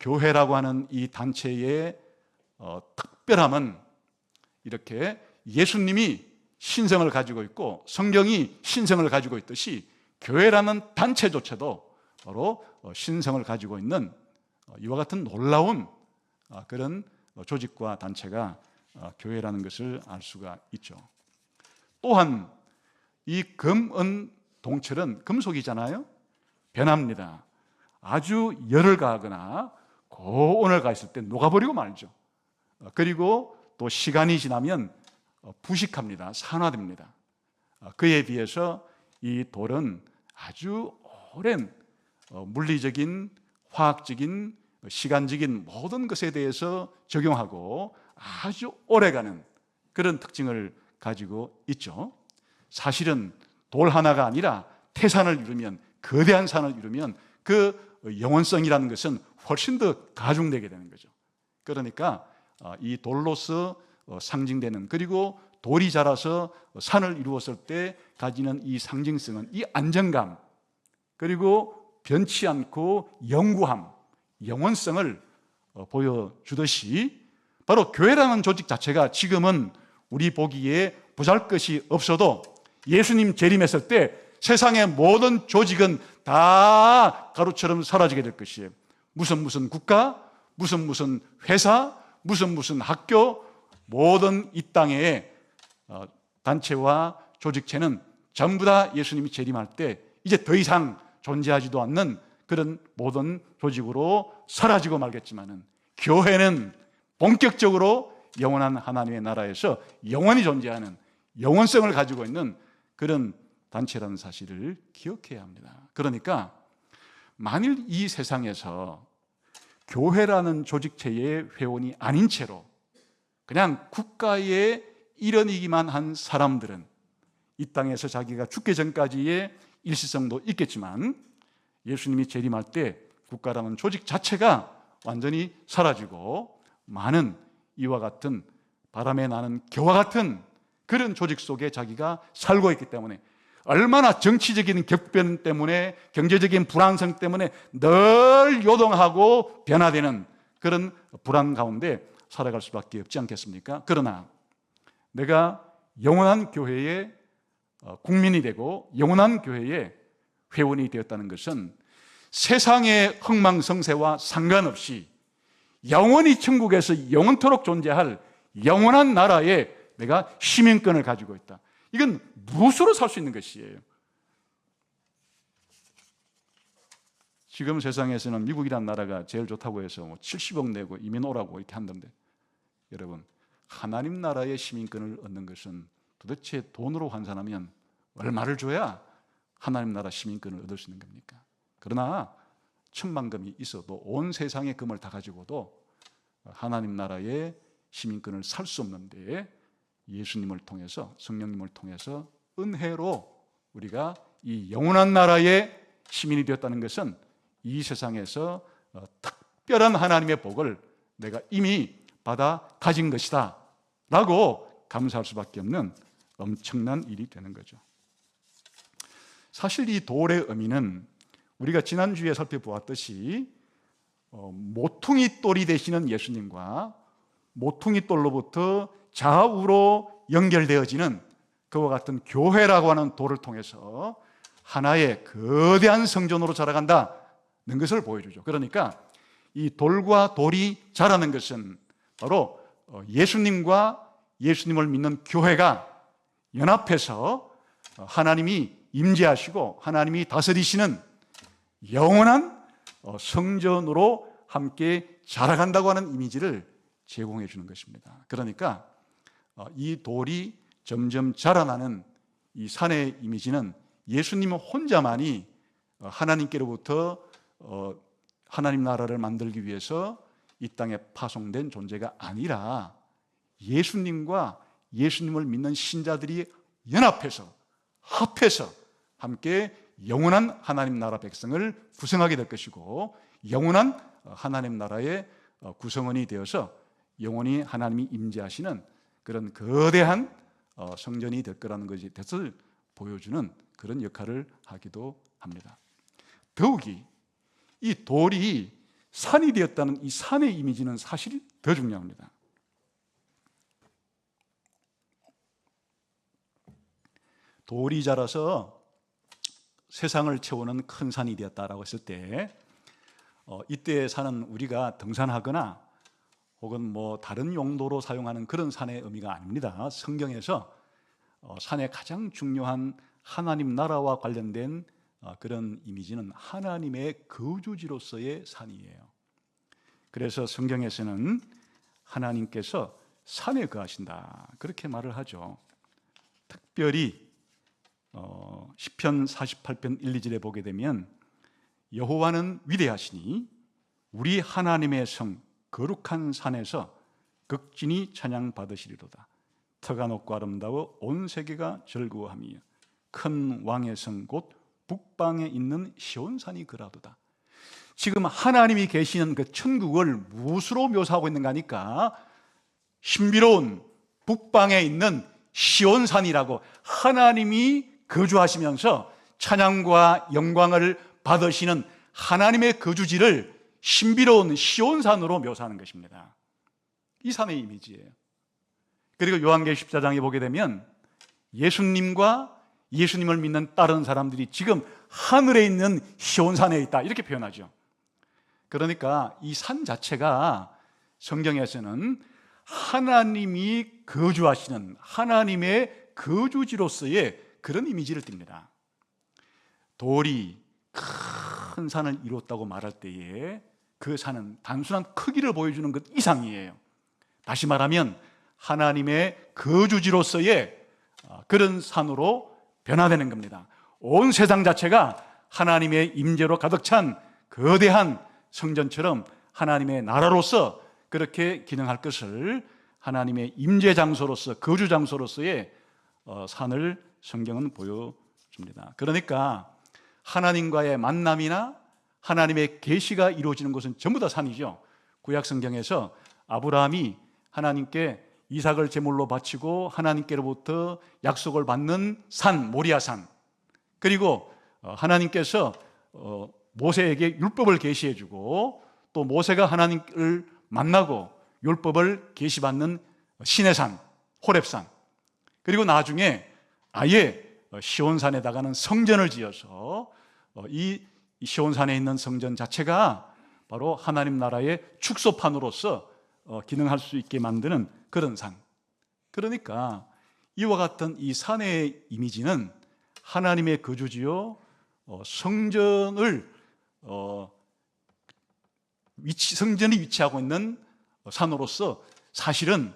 교회라고 하는 이 단체의 특별함은 이렇게 예수님이 신성을 가지고 있고 성경이 신성을 가지고 있듯이 교회라는 단체조차도 바로 신성을 가지고 있는 이와 같은 놀라운 그런 조직과 단체가 교회라는 것을 알 수가 있죠. 또한 이 금은 동철은 금속이잖아요. 변합니다. 아주 열을 가하거나 고온을 가했을 때 녹아버리고 말죠. 그리고 또 시간이 지나면 부식합니다. 산화됩니다. 그에 비해서 이 돌은 아주 오랜 물리적인, 화학적인, 시간적인 모든 것에 대해서 적용하고 아주 오래가는 그런 특징을 가지고 있죠. 사실은 돌 하나가 아니라 태산을 이루면, 거대한 산을 이루면 그 영원성이라는 것은 훨씬 더 가중되게 되는 거죠. 그러니까 이 돌로서 상징되는, 그리고 돌이 자라서 산을 이루었을 때 가지는 이 상징성은 이 안정감, 그리고 변치 않고 영구함, 영원성을 보여주듯이 바로 교회라는 조직 자체가 지금은 우리 보기에 보잘것이 없어도 예수님 재림했을 때 세상의 모든 조직은 다 가루처럼 사라지게 될 것이에요. 무슨 국가, 무슨 회사, 무슨 학교, 모든 이 땅의 단체와 조직체는 전부 다 예수님이 재림할 때 이제 더 이상 존재하지도 않는 그런 모든 조직으로 사라지고 말겠지만은, 교회는 본격적으로 영원한 하나님의 나라에서 영원히 존재하는 영원성을 가지고 있는 그런 단체라는 사실을 기억해야 합니다. 그러니까 만일 이 세상에서 교회라는 조직체의 회원이 아닌 채로 그냥 국가의 일원이기만 한 사람들은 이 땅에서 자기가 죽기 전까지의 일시성도 있겠지만 예수님이 재림할 때 국가라는 조직 자체가 완전히 사라지고 많은 이와 같은 바람에 나는 겨와 같은 그런 조직 속에 자기가 살고 있기 때문에 얼마나 정치적인 격변 때문에, 경제적인 불안성 때문에 늘 요동하고 변화되는 그런 불안 가운데 살아갈 수밖에 없지 않겠습니까? 그러나 내가 영원한 교회의 국민이 되고 영원한 교회의 회원이 되었다는 것은 세상의 흥망성쇠와 상관없이 영원히 천국에서 영원토록 존재할 영원한 나라에 내가 시민권을 가지고 있다. 이건 무엇으로 살 수 있는 것이에요? 지금 세상에서는 미국이라는 나라가 제일 좋다고 해서 70억 내고 이민 오라고 이렇게 한다는데, 여러분, 하나님 나라의 시민권을 얻는 것은 도대체 돈으로 환산하면 얼마를 줘야 하나님 나라 시민권을 얻을 수 있는 겁니까? 그러나 천만금이 있어도, 온 세상의 금을 다 가지고도 하나님 나라의 시민권을 살 수 없는데 예수님을 통해서, 성령님을 통해서 은혜로 우리가 이 영원한 나라의 시민이 되었다는 것은 이 세상에서 특별한 하나님의 복을 내가 이미 받아 가진 것이다 라고 감사할 수밖에 없는 엄청난 일이 되는 거죠. 사실 이 돌의 의미는 우리가 지난주에 살펴보았듯이 모퉁이 돌이 되시는 예수님과 모퉁이 돌로부터 좌우로 연결되어지는 그와 같은 교회라고 하는 돌을 통해서 하나의 거대한 성전으로 자라간다는 것을 보여주죠. 그러니까 이 돌과 돌이 자라는 것은 바로 예수님과 예수님을 믿는 교회가 연합해서 하나님이 임재하시고 하나님이 다스리시는 영원한 성전으로 함께 자라간다고 하는 이미지를 제공해 주는 것입니다. 그러니까 이 돌이 점점 자라나는 이 산의 이미지는 예수님 혼자만이 하나님께로부터 하나님 나라를 만들기 위해서 이 땅에 파송된 존재가 아니라 예수님과 예수님을 믿는 신자들이 연합해서, 합해서 함께 영원한 하나님 나라 백성을 구성하게 될 것이고, 영원한 하나님 나라의 구성원이 되어서 영원히 하나님이 임재하시는 그런 거대한 성전이 될 거라는 것을 보여주는 그런 역할을 하기도 합니다. 더욱이 이 돌이 산이 되었다는 이 산의 이미지는 사실 더 중요합니다. 돌이 자라서 세상을 채우는 큰 산이 되었다라고 했을 때 이때 산은 우리가 등산하거나 혹은 뭐 다른 용도로 사용하는 그런 산의 의미가 아닙니다. 성경에서 산의 가장 중요한 하나님 나라와 관련된 그런 이미지는 하나님의 거주지로서의 산이에요. 그래서 성경에서는 하나님께서 산에 거하신다 그렇게 말을 하죠. 특별히 시편 48편 1, 2절에 보게 되면 여호와는 위대하시니 우리 하나님의 성 거룩한 산에서 극진히 찬양받으시리로다. 터가 높고 아름다워 온 세계가 즐거워하며 큰 왕의 성 곧 북방에 있는 시온산이 그라도다. 지금 하나님이 계시는 그 천국을 무엇으로 묘사하고 있는가 하니까 신비로운 북방에 있는 시온산이라고 하나님이 거주하시면서 찬양과 영광을 받으시는 하나님의 거주지를 신비로운 시온산으로 묘사하는 것입니다. 이 산의 이미지예요. 그리고 요한계시록 14장에 보게 되면 예수님과 예수님을 믿는 다른 사람들이 지금 하늘에 있는 시온산에 있다 이렇게 표현하죠. 그러니까 이 산 자체가 성경에서는 하나님이 거주하시는 하나님의 거주지로서의 그런 이미지를 띱니다. 돌이 큰 산을 이뤘다고 말할 때에 그 산은 단순한 크기를 보여주는 것 이상이에요. 다시 말하면 하나님의 거주지로서의 그런 산으로 변화되는 겁니다. 온 세상 자체가 하나님의 임재로 가득 찬 거대한 성전처럼 하나님의 나라로서 그렇게 기능할 것을 하나님의 임재 장소로서 거주 장소로서의 산을 성경은 보여줍니다. 그러니까 하나님과의 만남이나 하나님의 계시가 이루어지는 곳은 전부 다 산이죠. 구약 성경에서 아브라함이 하나님께 이삭을 제물로 바치고 하나님께로부터 약속을 받는 산 모리아산, 그리고 하나님께서 모세에게 율법을 계시해 주고 또 모세가 하나님을 만나고 율법을 계시받는 시내산 호렙산, 그리고 나중에 아예 시온산에다가는 성전을 지어서 이 시온산에 있는 성전 자체가 바로 하나님 나라의 축소판으로서 기능할 수 있게 만드는 그런 산. 그러니까 이와 같은 이 산의 이미지는 하나님의 거주지요 성전을 성전이 위치하고 있는 산으로서 사실은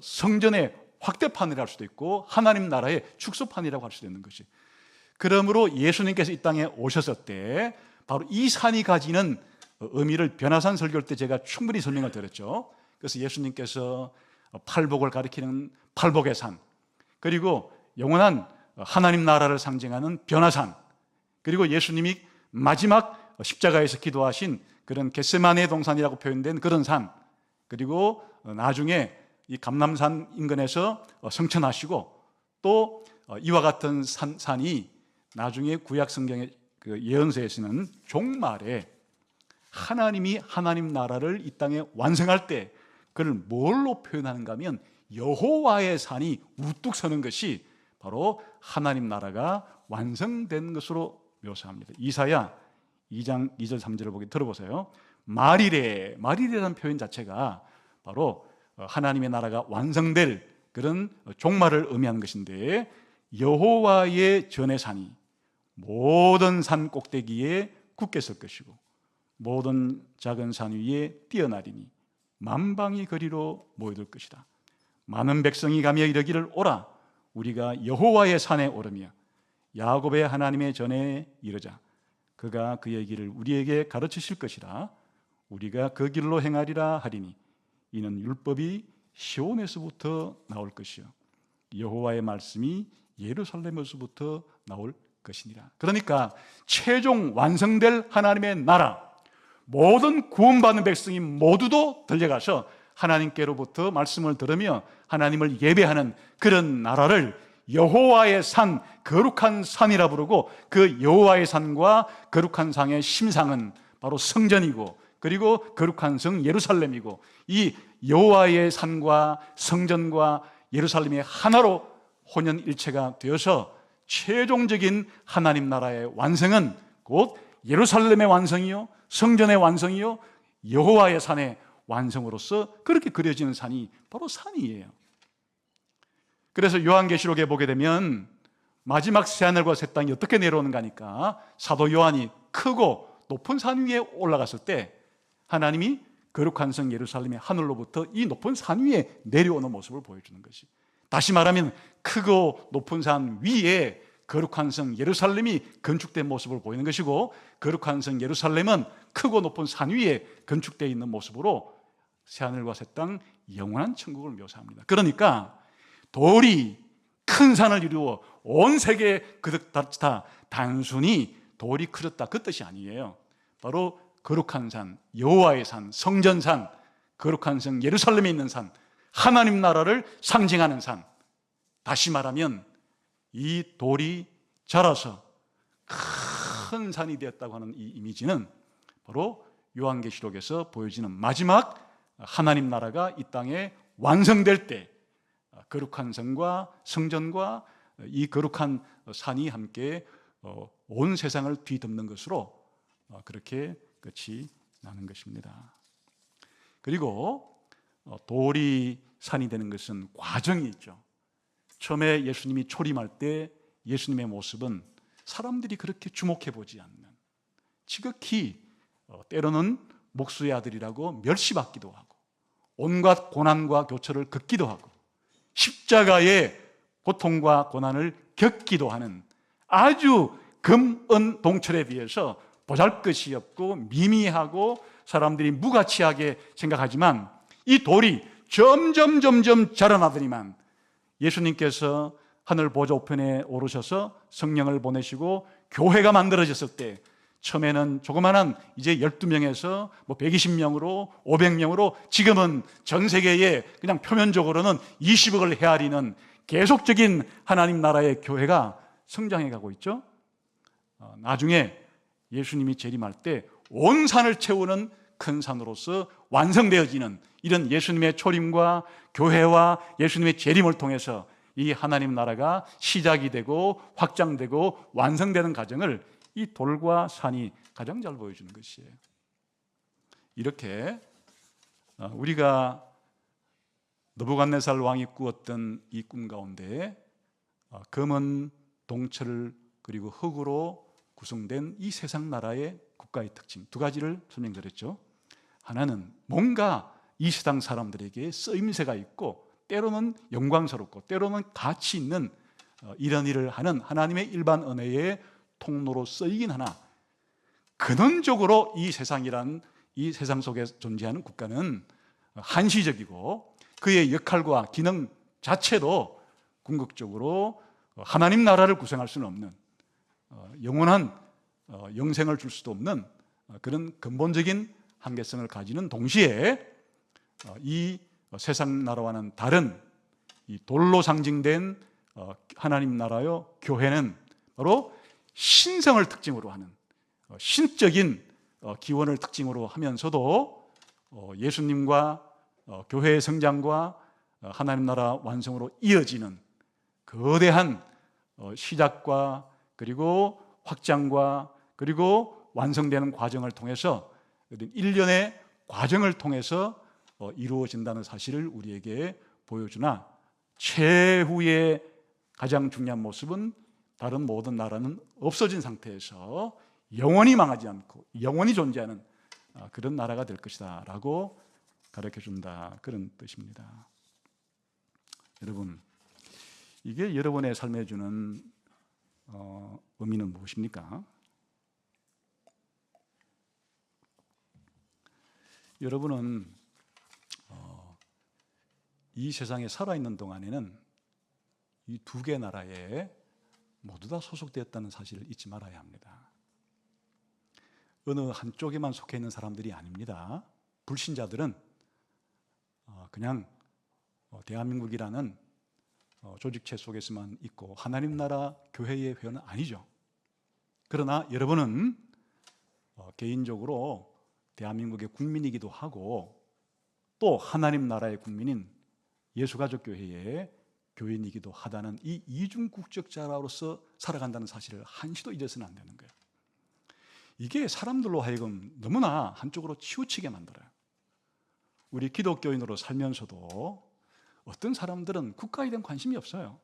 성전의 확대판이라고 할 수도 있고 하나님 나라의 축소판이라고 할 수도 있는 것이. 그러므로 예수님께서 이 땅에 오셨을 때 바로 이 산이 가지는 의미를 변화산 설교할 때 제가 충분히 설명을 드렸죠. 그래서 예수님께서 팔복을 가리키는 팔복의 산, 그리고 영원한 하나님 나라를 상징하는 변화산, 그리고 예수님이 마지막 십자가에서 기도하신 그런 겟세마네 동산이라고 표현된 그런 산, 그리고 나중에 이 감람산 인근에서 성천하시고 또 이와 같은 산이 나중에 구약 성경의 그 예언서에서는 종말에 하나님이 하나님 나라를 이 땅에 완성할 때 그걸 뭘로 표현하는가 하면 여호와의 산이 우뚝 서는 것이 바로 하나님 나라가 완성된 것으로 묘사합니다. 이사야 2장 2절 3절을 보기 들어보세요. 말이래라는 표현 자체가 바로 하나님의 나라가 완성될 그런 종말을 의미하는 것인데, 여호와의 전의 산이 모든 산 꼭대기에 굳게 설 것이고 모든 작은 산 위에 뛰어나리니 만방이 거리로 모여들 것이다. 많은 백성이 가며 이르기를 오라 우리가 여호와의 산에 오르며 야곱의 하나님의 전에 이르자. 그가 그의 길을 우리에게 가르치실 것이라. 우리가 그 길로 행하리라 하리니 이는 율법이 시온에서부터 나올 것이요 여호와의 말씀이 예루살렘에서부터 나올 것이니라. 그러니까 최종 완성될 하나님의 나라, 모든 구원받는 백성이 모두도 들려가서 하나님께로부터 말씀을 들으며 하나님을 예배하는 그런 나라를 여호와의 산, 거룩한 산이라 부르고, 그 여호와의 산과 거룩한 산의 심상은 바로 성전이고 그리고 거룩한 성 예루살렘이고, 이 여호와의 산과 성전과 예루살렘이 하나로 혼연일체가 되어서 최종적인 하나님 나라의 완성은 곧 예루살렘의 완성이요, 성전의 완성이요, 여호와의 산의 완성으로서 그렇게 그려지는 산이 바로 산이에요. 그래서 요한계시록에 보게 되면 마지막 새하늘과 새 땅이 어떻게 내려오는가 하니까 사도 요한이 크고 높은 산 위에 올라갔을 때 하나님이 거룩한 성 예루살렘의 하늘로부터 이 높은 산 위에 내려오는 모습을 보여주는 것이, 다시 말하면 크고 높은 산 위에 거룩한 성 예루살렘이 건축된 모습을 보이는 것이고, 거룩한 성 예루살렘은 크고 높은 산 위에 건축되어 있는 모습으로 새하늘과 새 땅, 영원한 천국을 묘사합니다. 그러니까 돌이 큰 산을 이루어 온 세계에 그득다 단순히 돌이 커졌다 그 뜻이 아니에요. 바로 거룩한 산, 여호와의 산, 성전산, 거룩한 성 예루살렘에 있는 산, 하나님 나라를 상징하는 산, 다시 말하면 이 돌이 자라서 큰 산이 되었다고 하는 이 이미지는 바로 요한계시록에서 보여지는 마지막 하나님 나라가 이 땅에 완성될 때 거룩한 성과 성전과 이 거룩한 산이 함께 온 세상을 뒤덮는 것으로 그렇게 끝이 나는 것입니다. 그리고 돌이 산이 되는 것은 과정이 있죠. 처음에 예수님이 초림할 때 예수님의 모습은 사람들이 그렇게 주목해 보지 않는, 지극히 때로는 목수의 아들이라고 멸시받기도 하고 온갖 고난과 교철을 겪기도 하고 십자가의 고통과 고난을 겪기도 하는 아주 금은동철에 비해서 보잘것이 없고 미미하고 사람들이 무가치하게 생각하지만 이 돌이 점점 자라나더니만 예수님께서 하늘 보좌 우편에 오르셔서 성령을 보내시고 교회가 만들어졌을 때 처음에는 조그마한 이제 12명에서 120명으로 500명으로 지금은 전 세계에 그냥 표면적으로는 20억을 헤아리는 계속적인 하나님 나라의 교회가 성장해 가고 있죠. 나중에 예수님이 재림할 때 온 산을 채우는 큰 산으로서 완성되어지는 이런 예수님의 초림과 교회와 예수님의 재림을 통해서 이 하나님 나라가 시작이 되고 확장되고 완성되는 과정을 이 돌과 산이 가장 잘 보여주는 것이에요. 이렇게 우리가 느부갓네살 왕이 꾸었던 이 꿈 가운데 금은 동철 그리고 흙으로 구성된 이 세상 나라의 국가의 특징 두 가지를 설명드렸죠. 하나는 뭔가 이 세상 사람들에게 쓰임새가 있고 때로는 영광스럽고 때로는 가치 있는 이런 일을 하는 하나님의 일반 은혜의 통로로 쓰이긴 하나, 근원적으로 이 세상이란 이 세상 속에 존재하는 국가는 한시적이고 그의 역할과 기능 자체도 궁극적으로 하나님 나라를 구성할 수는 없는, 영원한 영생을 줄 수도 없는 그런 근본적인 한계성을 가지는 동시에 이 세상 나라와는 다른 이 돌로 상징된 하나님 나라요 교회는 바로 신성을 특징으로 하는 신적인 기원을 특징으로 하면서도 예수님과 교회의 성장과 하나님 나라 완성으로 이어지는 거대한 시작과 그리고 확장과 그리고 완성되는 과정을 통해서 일련의 과정을 통해서 이루어진다는 사실을 우리에게 보여주나, 최후의 가장 중요한 모습은 다른 모든 나라는 없어진 상태에서 영원히 망하지 않고 영원히 존재하는 그런 나라가 될 것이다 라고 가르쳐준다, 그런 뜻입니다. 여러분, 이게 여러분의 삶에 주는 의미는 무엇입니까? 여러분은 이 세상에 살아있는 동안에는 이 두 개 나라에 모두 다 소속되었다는 사실을 잊지 말아야 합니다. 어느 한쪽에만 속해 있는 사람들이 아닙니다. 불신자들은 그냥 대한민국이라는 조직체 속에서만 있고 하나님 나라 교회의 회원은 아니죠. 그러나 여러분은 개인적으로 대한민국의 국민이기도 하고 또 하나님 나라의 국민인 예수가족교회의 교인이기도 하다는 이 이중 국적자로서 살아간다는 사실을 한시도 잊어서는 안 되는 거예요. 이게 사람들로 하여금 너무나 한쪽으로 치우치게 만들어요. 우리 기독교인으로 살면서도 어떤 사람들은 국가에 대한 관심이 없어요.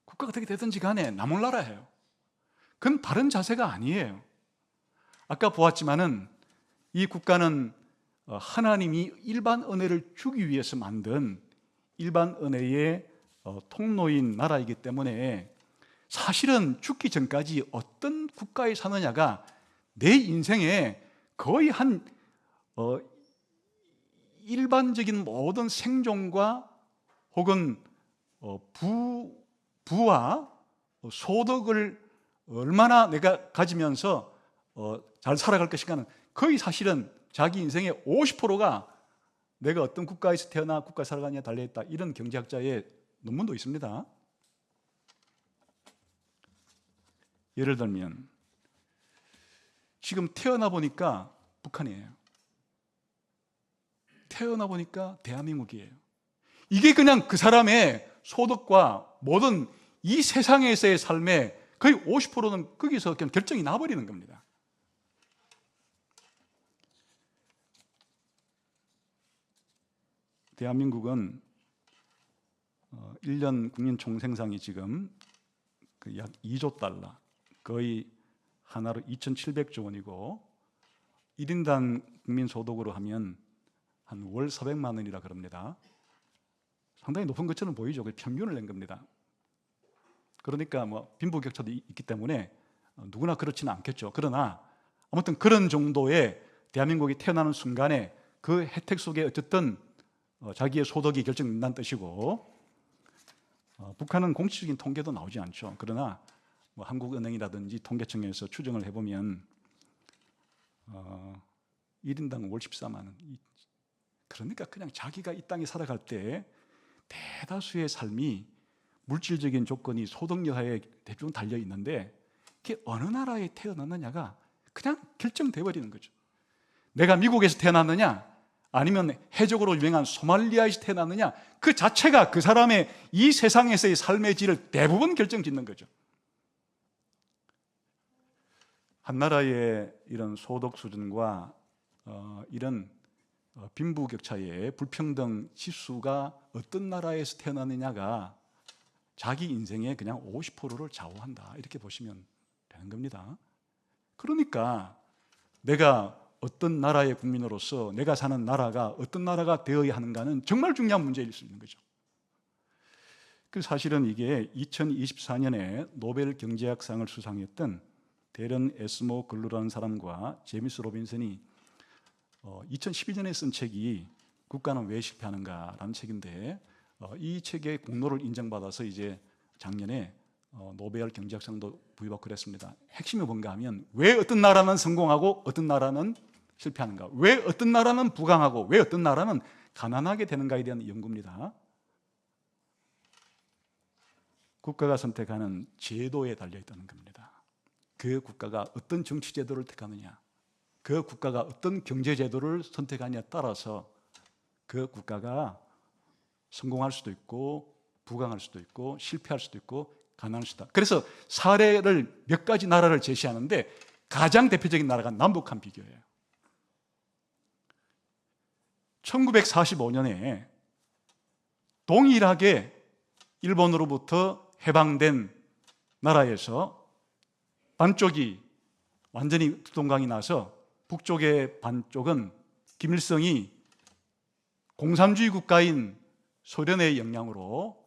국가가 어떻게 되든지 간에 나 몰라라 해요. 그건 바른 자세가 아니에요. 아까 보았지만은 이 국가는 하나님이 일반 은혜를 주기 위해서 만든 일반 은혜의 통로인 나라이기 때문에 사실은 죽기 전까지 어떤 국가에 사느냐가 내 인생에 거의 한 일반적인 모든 생존과 혹은 부와 소득을 얼마나 내가 가지면서 잘 살아갈 것인가는 거의 사실은 자기 인생의 50%가 내가 어떤 국가에서 태어나 국가에 살아가느냐에 달려있다, 이런 경제학자의 논문도 있습니다. 예를 들면 지금 태어나 보니까 북한이에요. 태어나 보니까 대한민국이에요. 이게 그냥 그 사람의 소득과 모든 이 세상에서의 삶의 거의 50%는 거기서 그냥 결정이 나버리는 겁니다. 대한민국은 1년 국민 총생산이 지금 약 2조 달러, 거의 하나로 2,700조 원이고 1인당 국민 소득으로 하면 한 월 400만 원이라 그럽니다. 상당히 높은 것처럼 보이죠. 그 평균을 낸 겁니다. 그러니까 뭐 빈부격차도 있기 때문에 누구나 그렇지는 않겠죠. 그러나 아무튼 그런 정도의 대한민국이 태어나는 순간에 그 혜택 속에 어쨌든 자기의 소득이 결정된다는 뜻이고, 북한은 공식적인 통계도 나오지 않죠. 그러나 뭐 한국은행이라든지 통계청에서 추정을 해보면 1인당 월 14만 원. 그러니까 그냥 자기가 이 땅에 살아갈 때 대다수의 삶이 물질적인 조건이 소득 여하에 대부분 달려 있는데, 그게 어느 나라에 태어났느냐가 그냥 결정돼 버리는 거죠. 내가 미국에서 태어났느냐 아니면 해적으로 유명한 소말리아에서 태어났느냐, 그 자체가 그 사람의 이 세상에서의 삶의 질을 대부분 결정짓는 거죠. 한 나라의 이런 소득 수준과 이런 빈부격차의 불평등 지수가 어떤 나라에서 태어났느냐가 자기 인생의 그냥 50%를 좌우한다, 이렇게 보시면 되는 겁니다. 그러니까 내가 어떤 나라의 국민으로서 내가 사는 나라가 어떤 나라가 되어야 하는가는 정말 중요한 문제일 수 있는 거죠. 그 사실은 이게 2024년에 노벨 경제학상을 수상했던 데런 에스모 글루라는 사람과 제미스 로빈슨이 2012년에 쓴 책이 국가는 왜 실패하는가라는 책인데, 이 책의 공로를 인정받아서 이제 작년에 노벨 경제학상도 부여받고 그랬습니다. 핵심이 뭔가 하면 왜 어떤 나라는 성공하고 어떤 나라는 실패하는가, 왜 어떤 나라는 부강하고 왜 어떤 나라는 가난하게 되는가에 대한 연구입니다. 국가가 선택하는 제도에 달려있다는 겁니다. 그 국가가 어떤 정치 제도를 택하느냐, 그 국가가 어떤 경제 제도를 선택하느냐에 따라서 그 국가가 성공할 수도 있고 부강할 수도 있고 실패할 수도 있고 가난할 수도 있다. 그래서 사례를 몇 가지 나라를 제시하는데 가장 대표적인 나라가 남북한 비교예요. 1945년에 동일하게 일본으로부터 해방된 나라에서 반쪽이 완전히 두동강이 나서 북쪽의 반쪽은 김일성이 공산주의 국가인 소련의 영향으로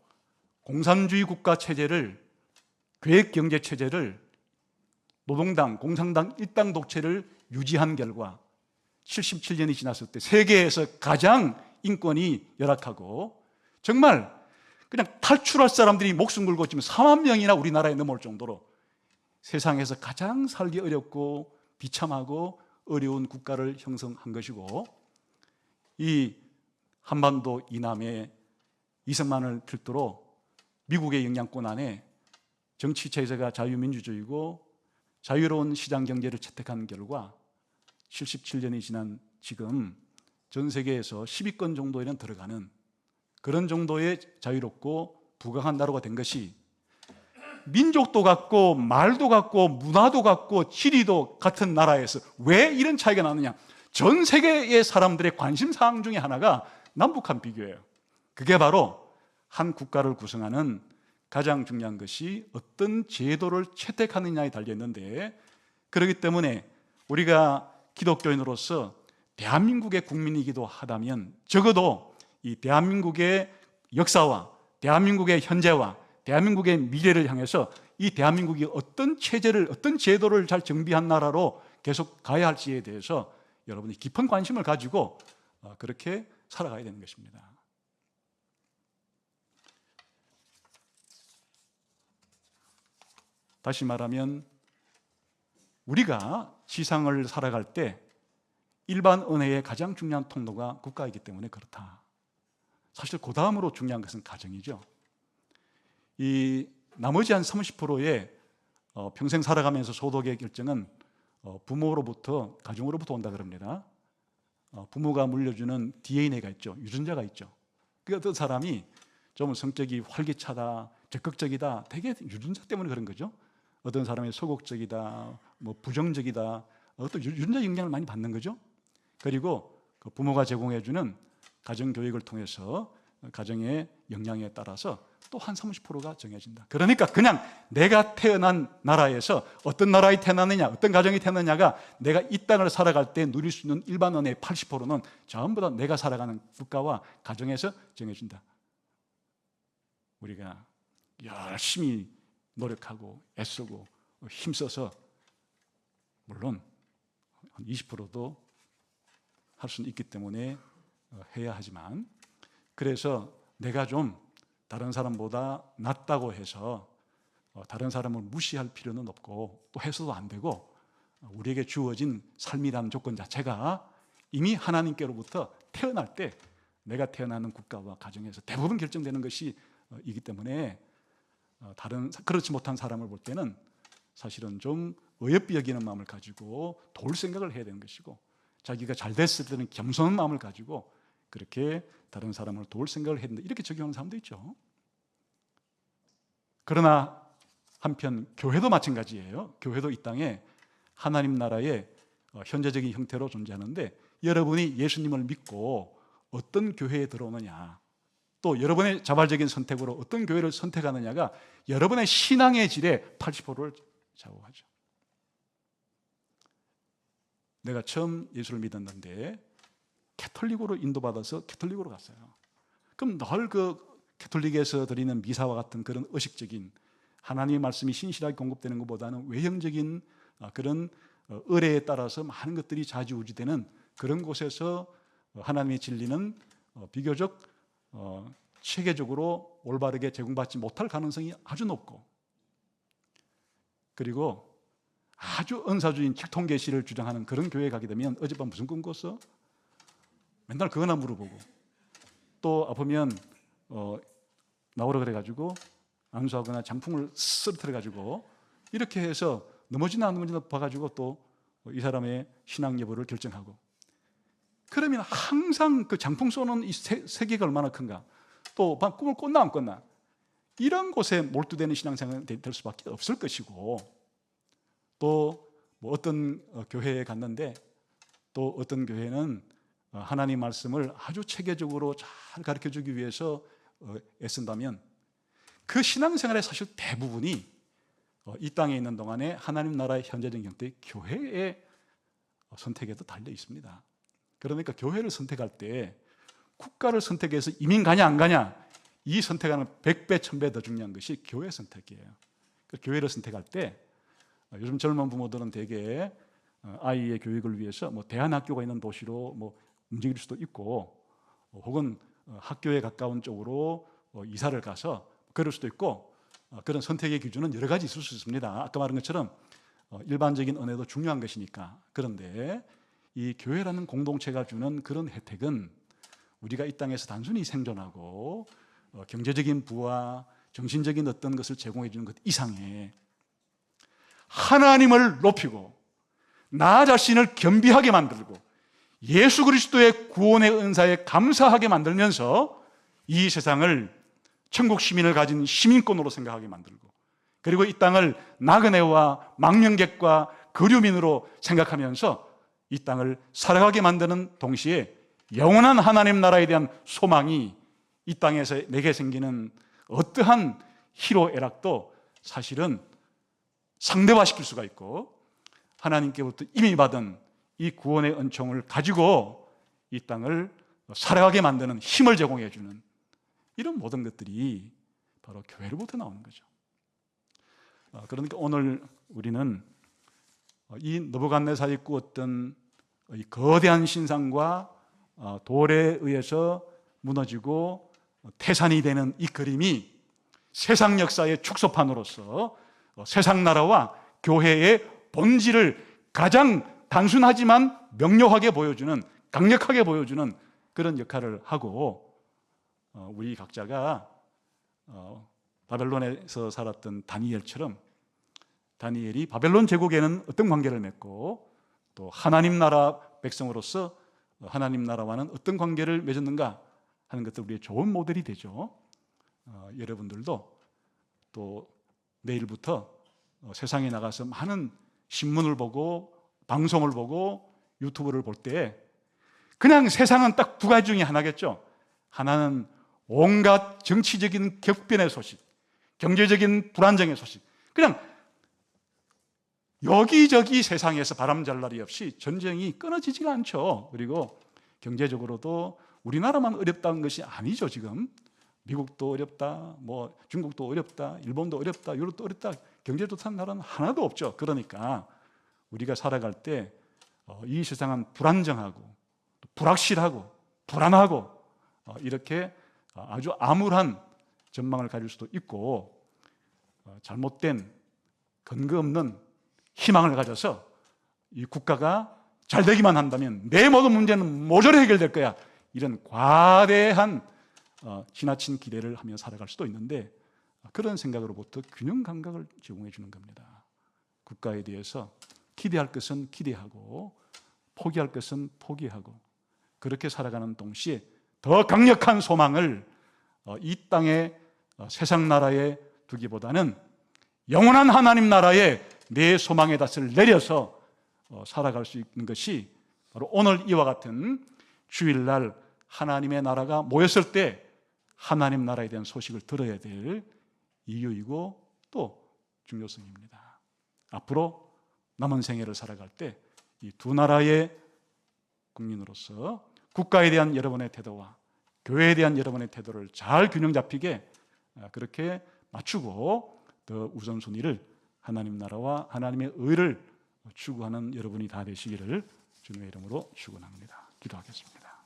공산주의 국가 체제를, 계획경제 체제를, 노동당, 공산당 일당 독재를 유지한 결과 77년이 지났을 때 세계에서 가장 인권이 열악하고 정말 그냥 탈출할 사람들이 목숨 걸고 지금 4만 명이나 우리나라에 넘어올 정도로 세상에서 가장 살기 어렵고 비참하고 어려운 국가를 형성한 것이고, 이 한반도 이남에 이승만을 필두로 미국의 영향권 안에 정치 체제가 자유민주주의고 자유로운 시장 경제를 채택한 결과 77년이 지난 지금 전 세계에서 10위권 정도에는 들어가는 그런 정도의 자유롭고 부강한 나라가 된 것이 민족도 같고 말도 같고 문화도 같고 지리도 같은 나라에서 왜 이런 차이가 나느냐? 전 세계의 사람들의 관심사항 중에 하나가 남북한 비교예요. 그게 바로 한 국가를 구성하는 가장 중요한 것이 어떤 제도를 채택하느냐에 달려있는데, 그렇기 때문에 우리가 기독교인으로서 대한민국의 국민이기도 하다면 적어도 이 대한민국의 역사와 대한민국의 현재와 대한민국의 미래를 향해서 이 대한민국이 어떤 체제를, 어떤 제도를 잘 정비한 나라로 계속 가야 할지에 대해서 여러분이 깊은 관심을 가지고 그렇게 살아가야 되는 것입니다. 다시 말하면 우리가 지상을 살아갈 때 일반 은혜의 가장 중요한 통로가 국가이기 때문에 그렇다. 사실 그 다음으로 중요한 것은 가정이죠. 이 나머지 한 30%의 평생 살아가면서 소득의 결정은 부모로부터, 가정으로부터 온다 그럽니다. 부모가 물려주는 DNA가 있죠. 유전자가 있죠. 그 어떤 사람이 좀 성격이 활기차다, 적극적이다, 되게 유전자 때문에 그런 거죠. 어떤 사람이 소극적이다, 뭐 부정적이다, 어떤 유전자 영향을 많이 받는 거죠. 그리고 그 부모가 제공해주는 가정교육을 통해서 가정의 영향에 따라서 또 한 30%가 정해진다. 그러니까 그냥 내가 태어난 나라에서 어떤 나라에 태어났느냐, 어떤 가정이 태어났느냐가 내가 이 땅을 살아갈 때 누릴 수 있는 일반 은혜의 80%는 전부 다 내가 살아가는 국가와 가정에서 정해진다. 우리가 열심히 노력하고 애쓰고 힘써서 물론 한 20%도 할 수는 있기 때문에 해야 하지만, 그래서 내가 좀 다른 사람보다 낫다고 해서 다른 사람을 무시할 필요는 없고 또 해서도 안 되고, 우리에게 주어진 삶이라는 조건 자체가 이미 하나님께로부터 태어날 때 내가 태어나는 국가와 가정에서 대부분 결정되는 것이 이기 때문에 다른 그렇지 못한 사람을 볼 때는 사실은 좀 어여삐 여기는 마음을 가지고 도울 생각을 해야 되는 것이고, 자기가 잘 됐을 때는 겸손한 마음을 가지고 그렇게 다른 사람을 도울 생각을 해야 된다, 이렇게 적용하는 사람도 있죠. 그러나 한편 교회도 마찬가지예요. 교회도 이 땅에 하나님 나라의 현재적인 형태로 존재하는데, 여러분이 예수님을 믿고 어떤 교회에 들어오느냐, 또 여러분의 자발적인 선택으로 어떤 교회를 선택하느냐가 여러분의 신앙의 질의 80%를 좌우하죠. 내가 처음 예수를 믿었는데 캐톨릭으로 인도받아서 캐톨릭으로 갔어요. 그럼 늘 그 캐톨릭에서 드리는 미사와 같은 그런 의식적인 하나님의 말씀이 신실하게 공급되는 것보다는 외형적인 그런 의례에 따라서 많은 것들이 좌지우지되는 그런 곳에서 하나님의 진리는 비교적 체계적으로 올바르게 제공받지 못할 가능성이 아주 높고, 그리고 아주 은사주의인 직통계시를 주장하는 그런 교회에 가게 되면 어젯밤 무슨 꿈 꿨어? 맨날 그거나 물어보고, 또 아프면 나오라 그래가지고 안수하거나 장풍을 쓰러뜨려가지고 이렇게 해서 넘어지나 안 넘어지나 봐가지고 또 이 사람의 신앙 여부를 결정하고, 그러면 항상 그 장풍 쏘는 이 세계가 얼마나 큰가, 또 꿈을 꿨나 안 꿨나, 이런 곳에 몰두되는 신앙생활이 될 수밖에 없을 것이고, 또 뭐 어떤 교회에 갔는데 또 어떤 교회는 하나님 말씀을 아주 체계적으로 잘 가르쳐주기 위해서 애쓴다면 그 신앙생활의 사실 대부분이 이 땅에 있는 동안에 하나님 나라의 현재적 형태의 교회의 선택에도 달려 있습니다. 그러니까 교회를 선택할 때 국가를 선택해서 이민 가냐 안 가냐, 이 선택하는 100배 1000배 더 중요한 것이 교회 선택이에요. 교회를 선택할 때 요즘 젊은 부모들은 대개 아이의 교육을 위해서 뭐 대안학교가 있는 도시로 뭐 움직일 수도 있고, 혹은 학교에 가까운 쪽으로 이사를 가서 그럴 수도 있고, 그런 선택의 기준은 여러 가지 있을 수 있습니다. 아까 말한 것처럼 일반적인 은혜도 중요한 것이니까. 그런데 이 교회라는 공동체가 주는 그런 혜택은 우리가 이 땅에서 단순히 생존하고 경제적인 부와 정신적인 어떤 것을 제공해 주는 것 이상에 하나님을 높이고 나 자신을 겸비하게 만들고 예수 그리스도의 구원의 은사에 감사하게 만들면서 이 세상을 천국 시민을 가진 시민권으로 생각하게 만들고, 그리고 이 땅을 나그네와 망명객과 거류민으로 생각하면서 이 땅을 살아가게 만드는 동시에 영원한 하나님 나라에 대한 소망이 이 땅에서 내게 생기는 어떠한 희로애락도 사실은 상대화시킬 수가 있고, 하나님께부터 이미 받은 이 구원의 은총을 가지고 이 땅을 살아가게 만드는 힘을 제공해 주는 이런 모든 것들이 바로 교회로부터 나오는 거죠. 그러니까 오늘 우리는 이 느부갓네살이 꾸었던 이 거대한 신상과 돌에 의해서 무너지고 태산이 되는 이 그림이 세상 역사의 축소판으로서 세상 나라와 교회의 본질을 가장 단순하지만 명료하게 보여주는, 강력하게 보여주는 그런 역할을 하고, 우리 각자가 바벨론에서 살았던 다니엘처럼 다니엘이 바벨론 제국에는 어떤 관계를 맺고 또 하나님 나라 백성으로서 하나님 나라와는 어떤 관계를 맺었는가 하는 것도 우리의 좋은 모델이 되죠. 여러분들도 또 내일부터 세상에 나가서 많은 신문을 보고 방송을 보고 유튜브를 볼 때 그냥 세상은 딱 두 가지 중에 하나겠죠. 하나는 온갖 정치적인 격변의 소식, 경제적인 불안정의 소식, 그냥 여기저기 세상에서 바람잘 날이 없이 전쟁이 끊어지지가 않죠. 그리고 경제적으로도 우리나라만 어렵다는 것이 아니죠. 지금 미국도 어렵다, 뭐 중국도 어렵다, 일본도 어렵다, 유럽도 어렵다, 경제 좋다는 나라는 하나도 없죠. 그러니까 우리가 살아갈 때 이 세상은 불안정하고 불확실하고 불안하고 이렇게 아주 암울한 전망을 가질 수도 있고, 잘못된 근거 없는 희망을 가져서 이 국가가 잘 되기만 한다면 내 모든 문제는 모조리 해결될 거야, 이런 과대한 지나친 기대를 하며 살아갈 수도 있는데, 그런 생각으로부터 균형 감각을 제공해 주는 겁니다. 국가에 대해서 기대할 것은 기대하고 포기할 것은 포기하고, 그렇게 살아가는 동시에 더 강력한 소망을 이 땅의 세상 나라에 두기보다는 영원한 하나님 나라에 내 소망의 닷을 내려서 살아갈 수 있는 것이 바로 오늘 이와 같은 주일날 하나님의 나라가 모였을 때 하나님 나라에 대한 소식을 들어야 될 이유이고 또 중요성입니다. 앞으로 남은 생애를 살아갈 때 이 두 나라의 국민으로서 국가에 대한 여러분의 태도와 교회에 대한 여러분의 태도를 잘 균형 잡히게 그렇게 맞추고 더 우선순위를 하나님 나라와 하나님의 의를 추구하는 여러분이 다 되시기를 주님의 이름으로 축원합니다. 기도하겠습니다.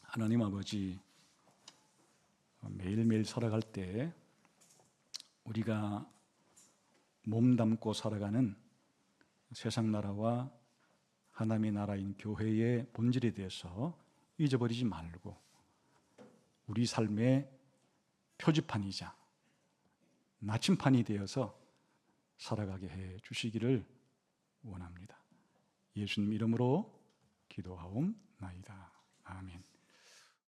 하나님 아버지, 매일매일 살아갈 때 우리가 몸담고 살아가는 세상 나라와 하나님의 나라인 교회의 본질에 대해서 잊어버리지 말고 우리 삶의 표지판이자 나침판이 되어서 살아가게 해 주시기를 원합니다. 예수님 이름으로 기도하옵나이다. 아멘.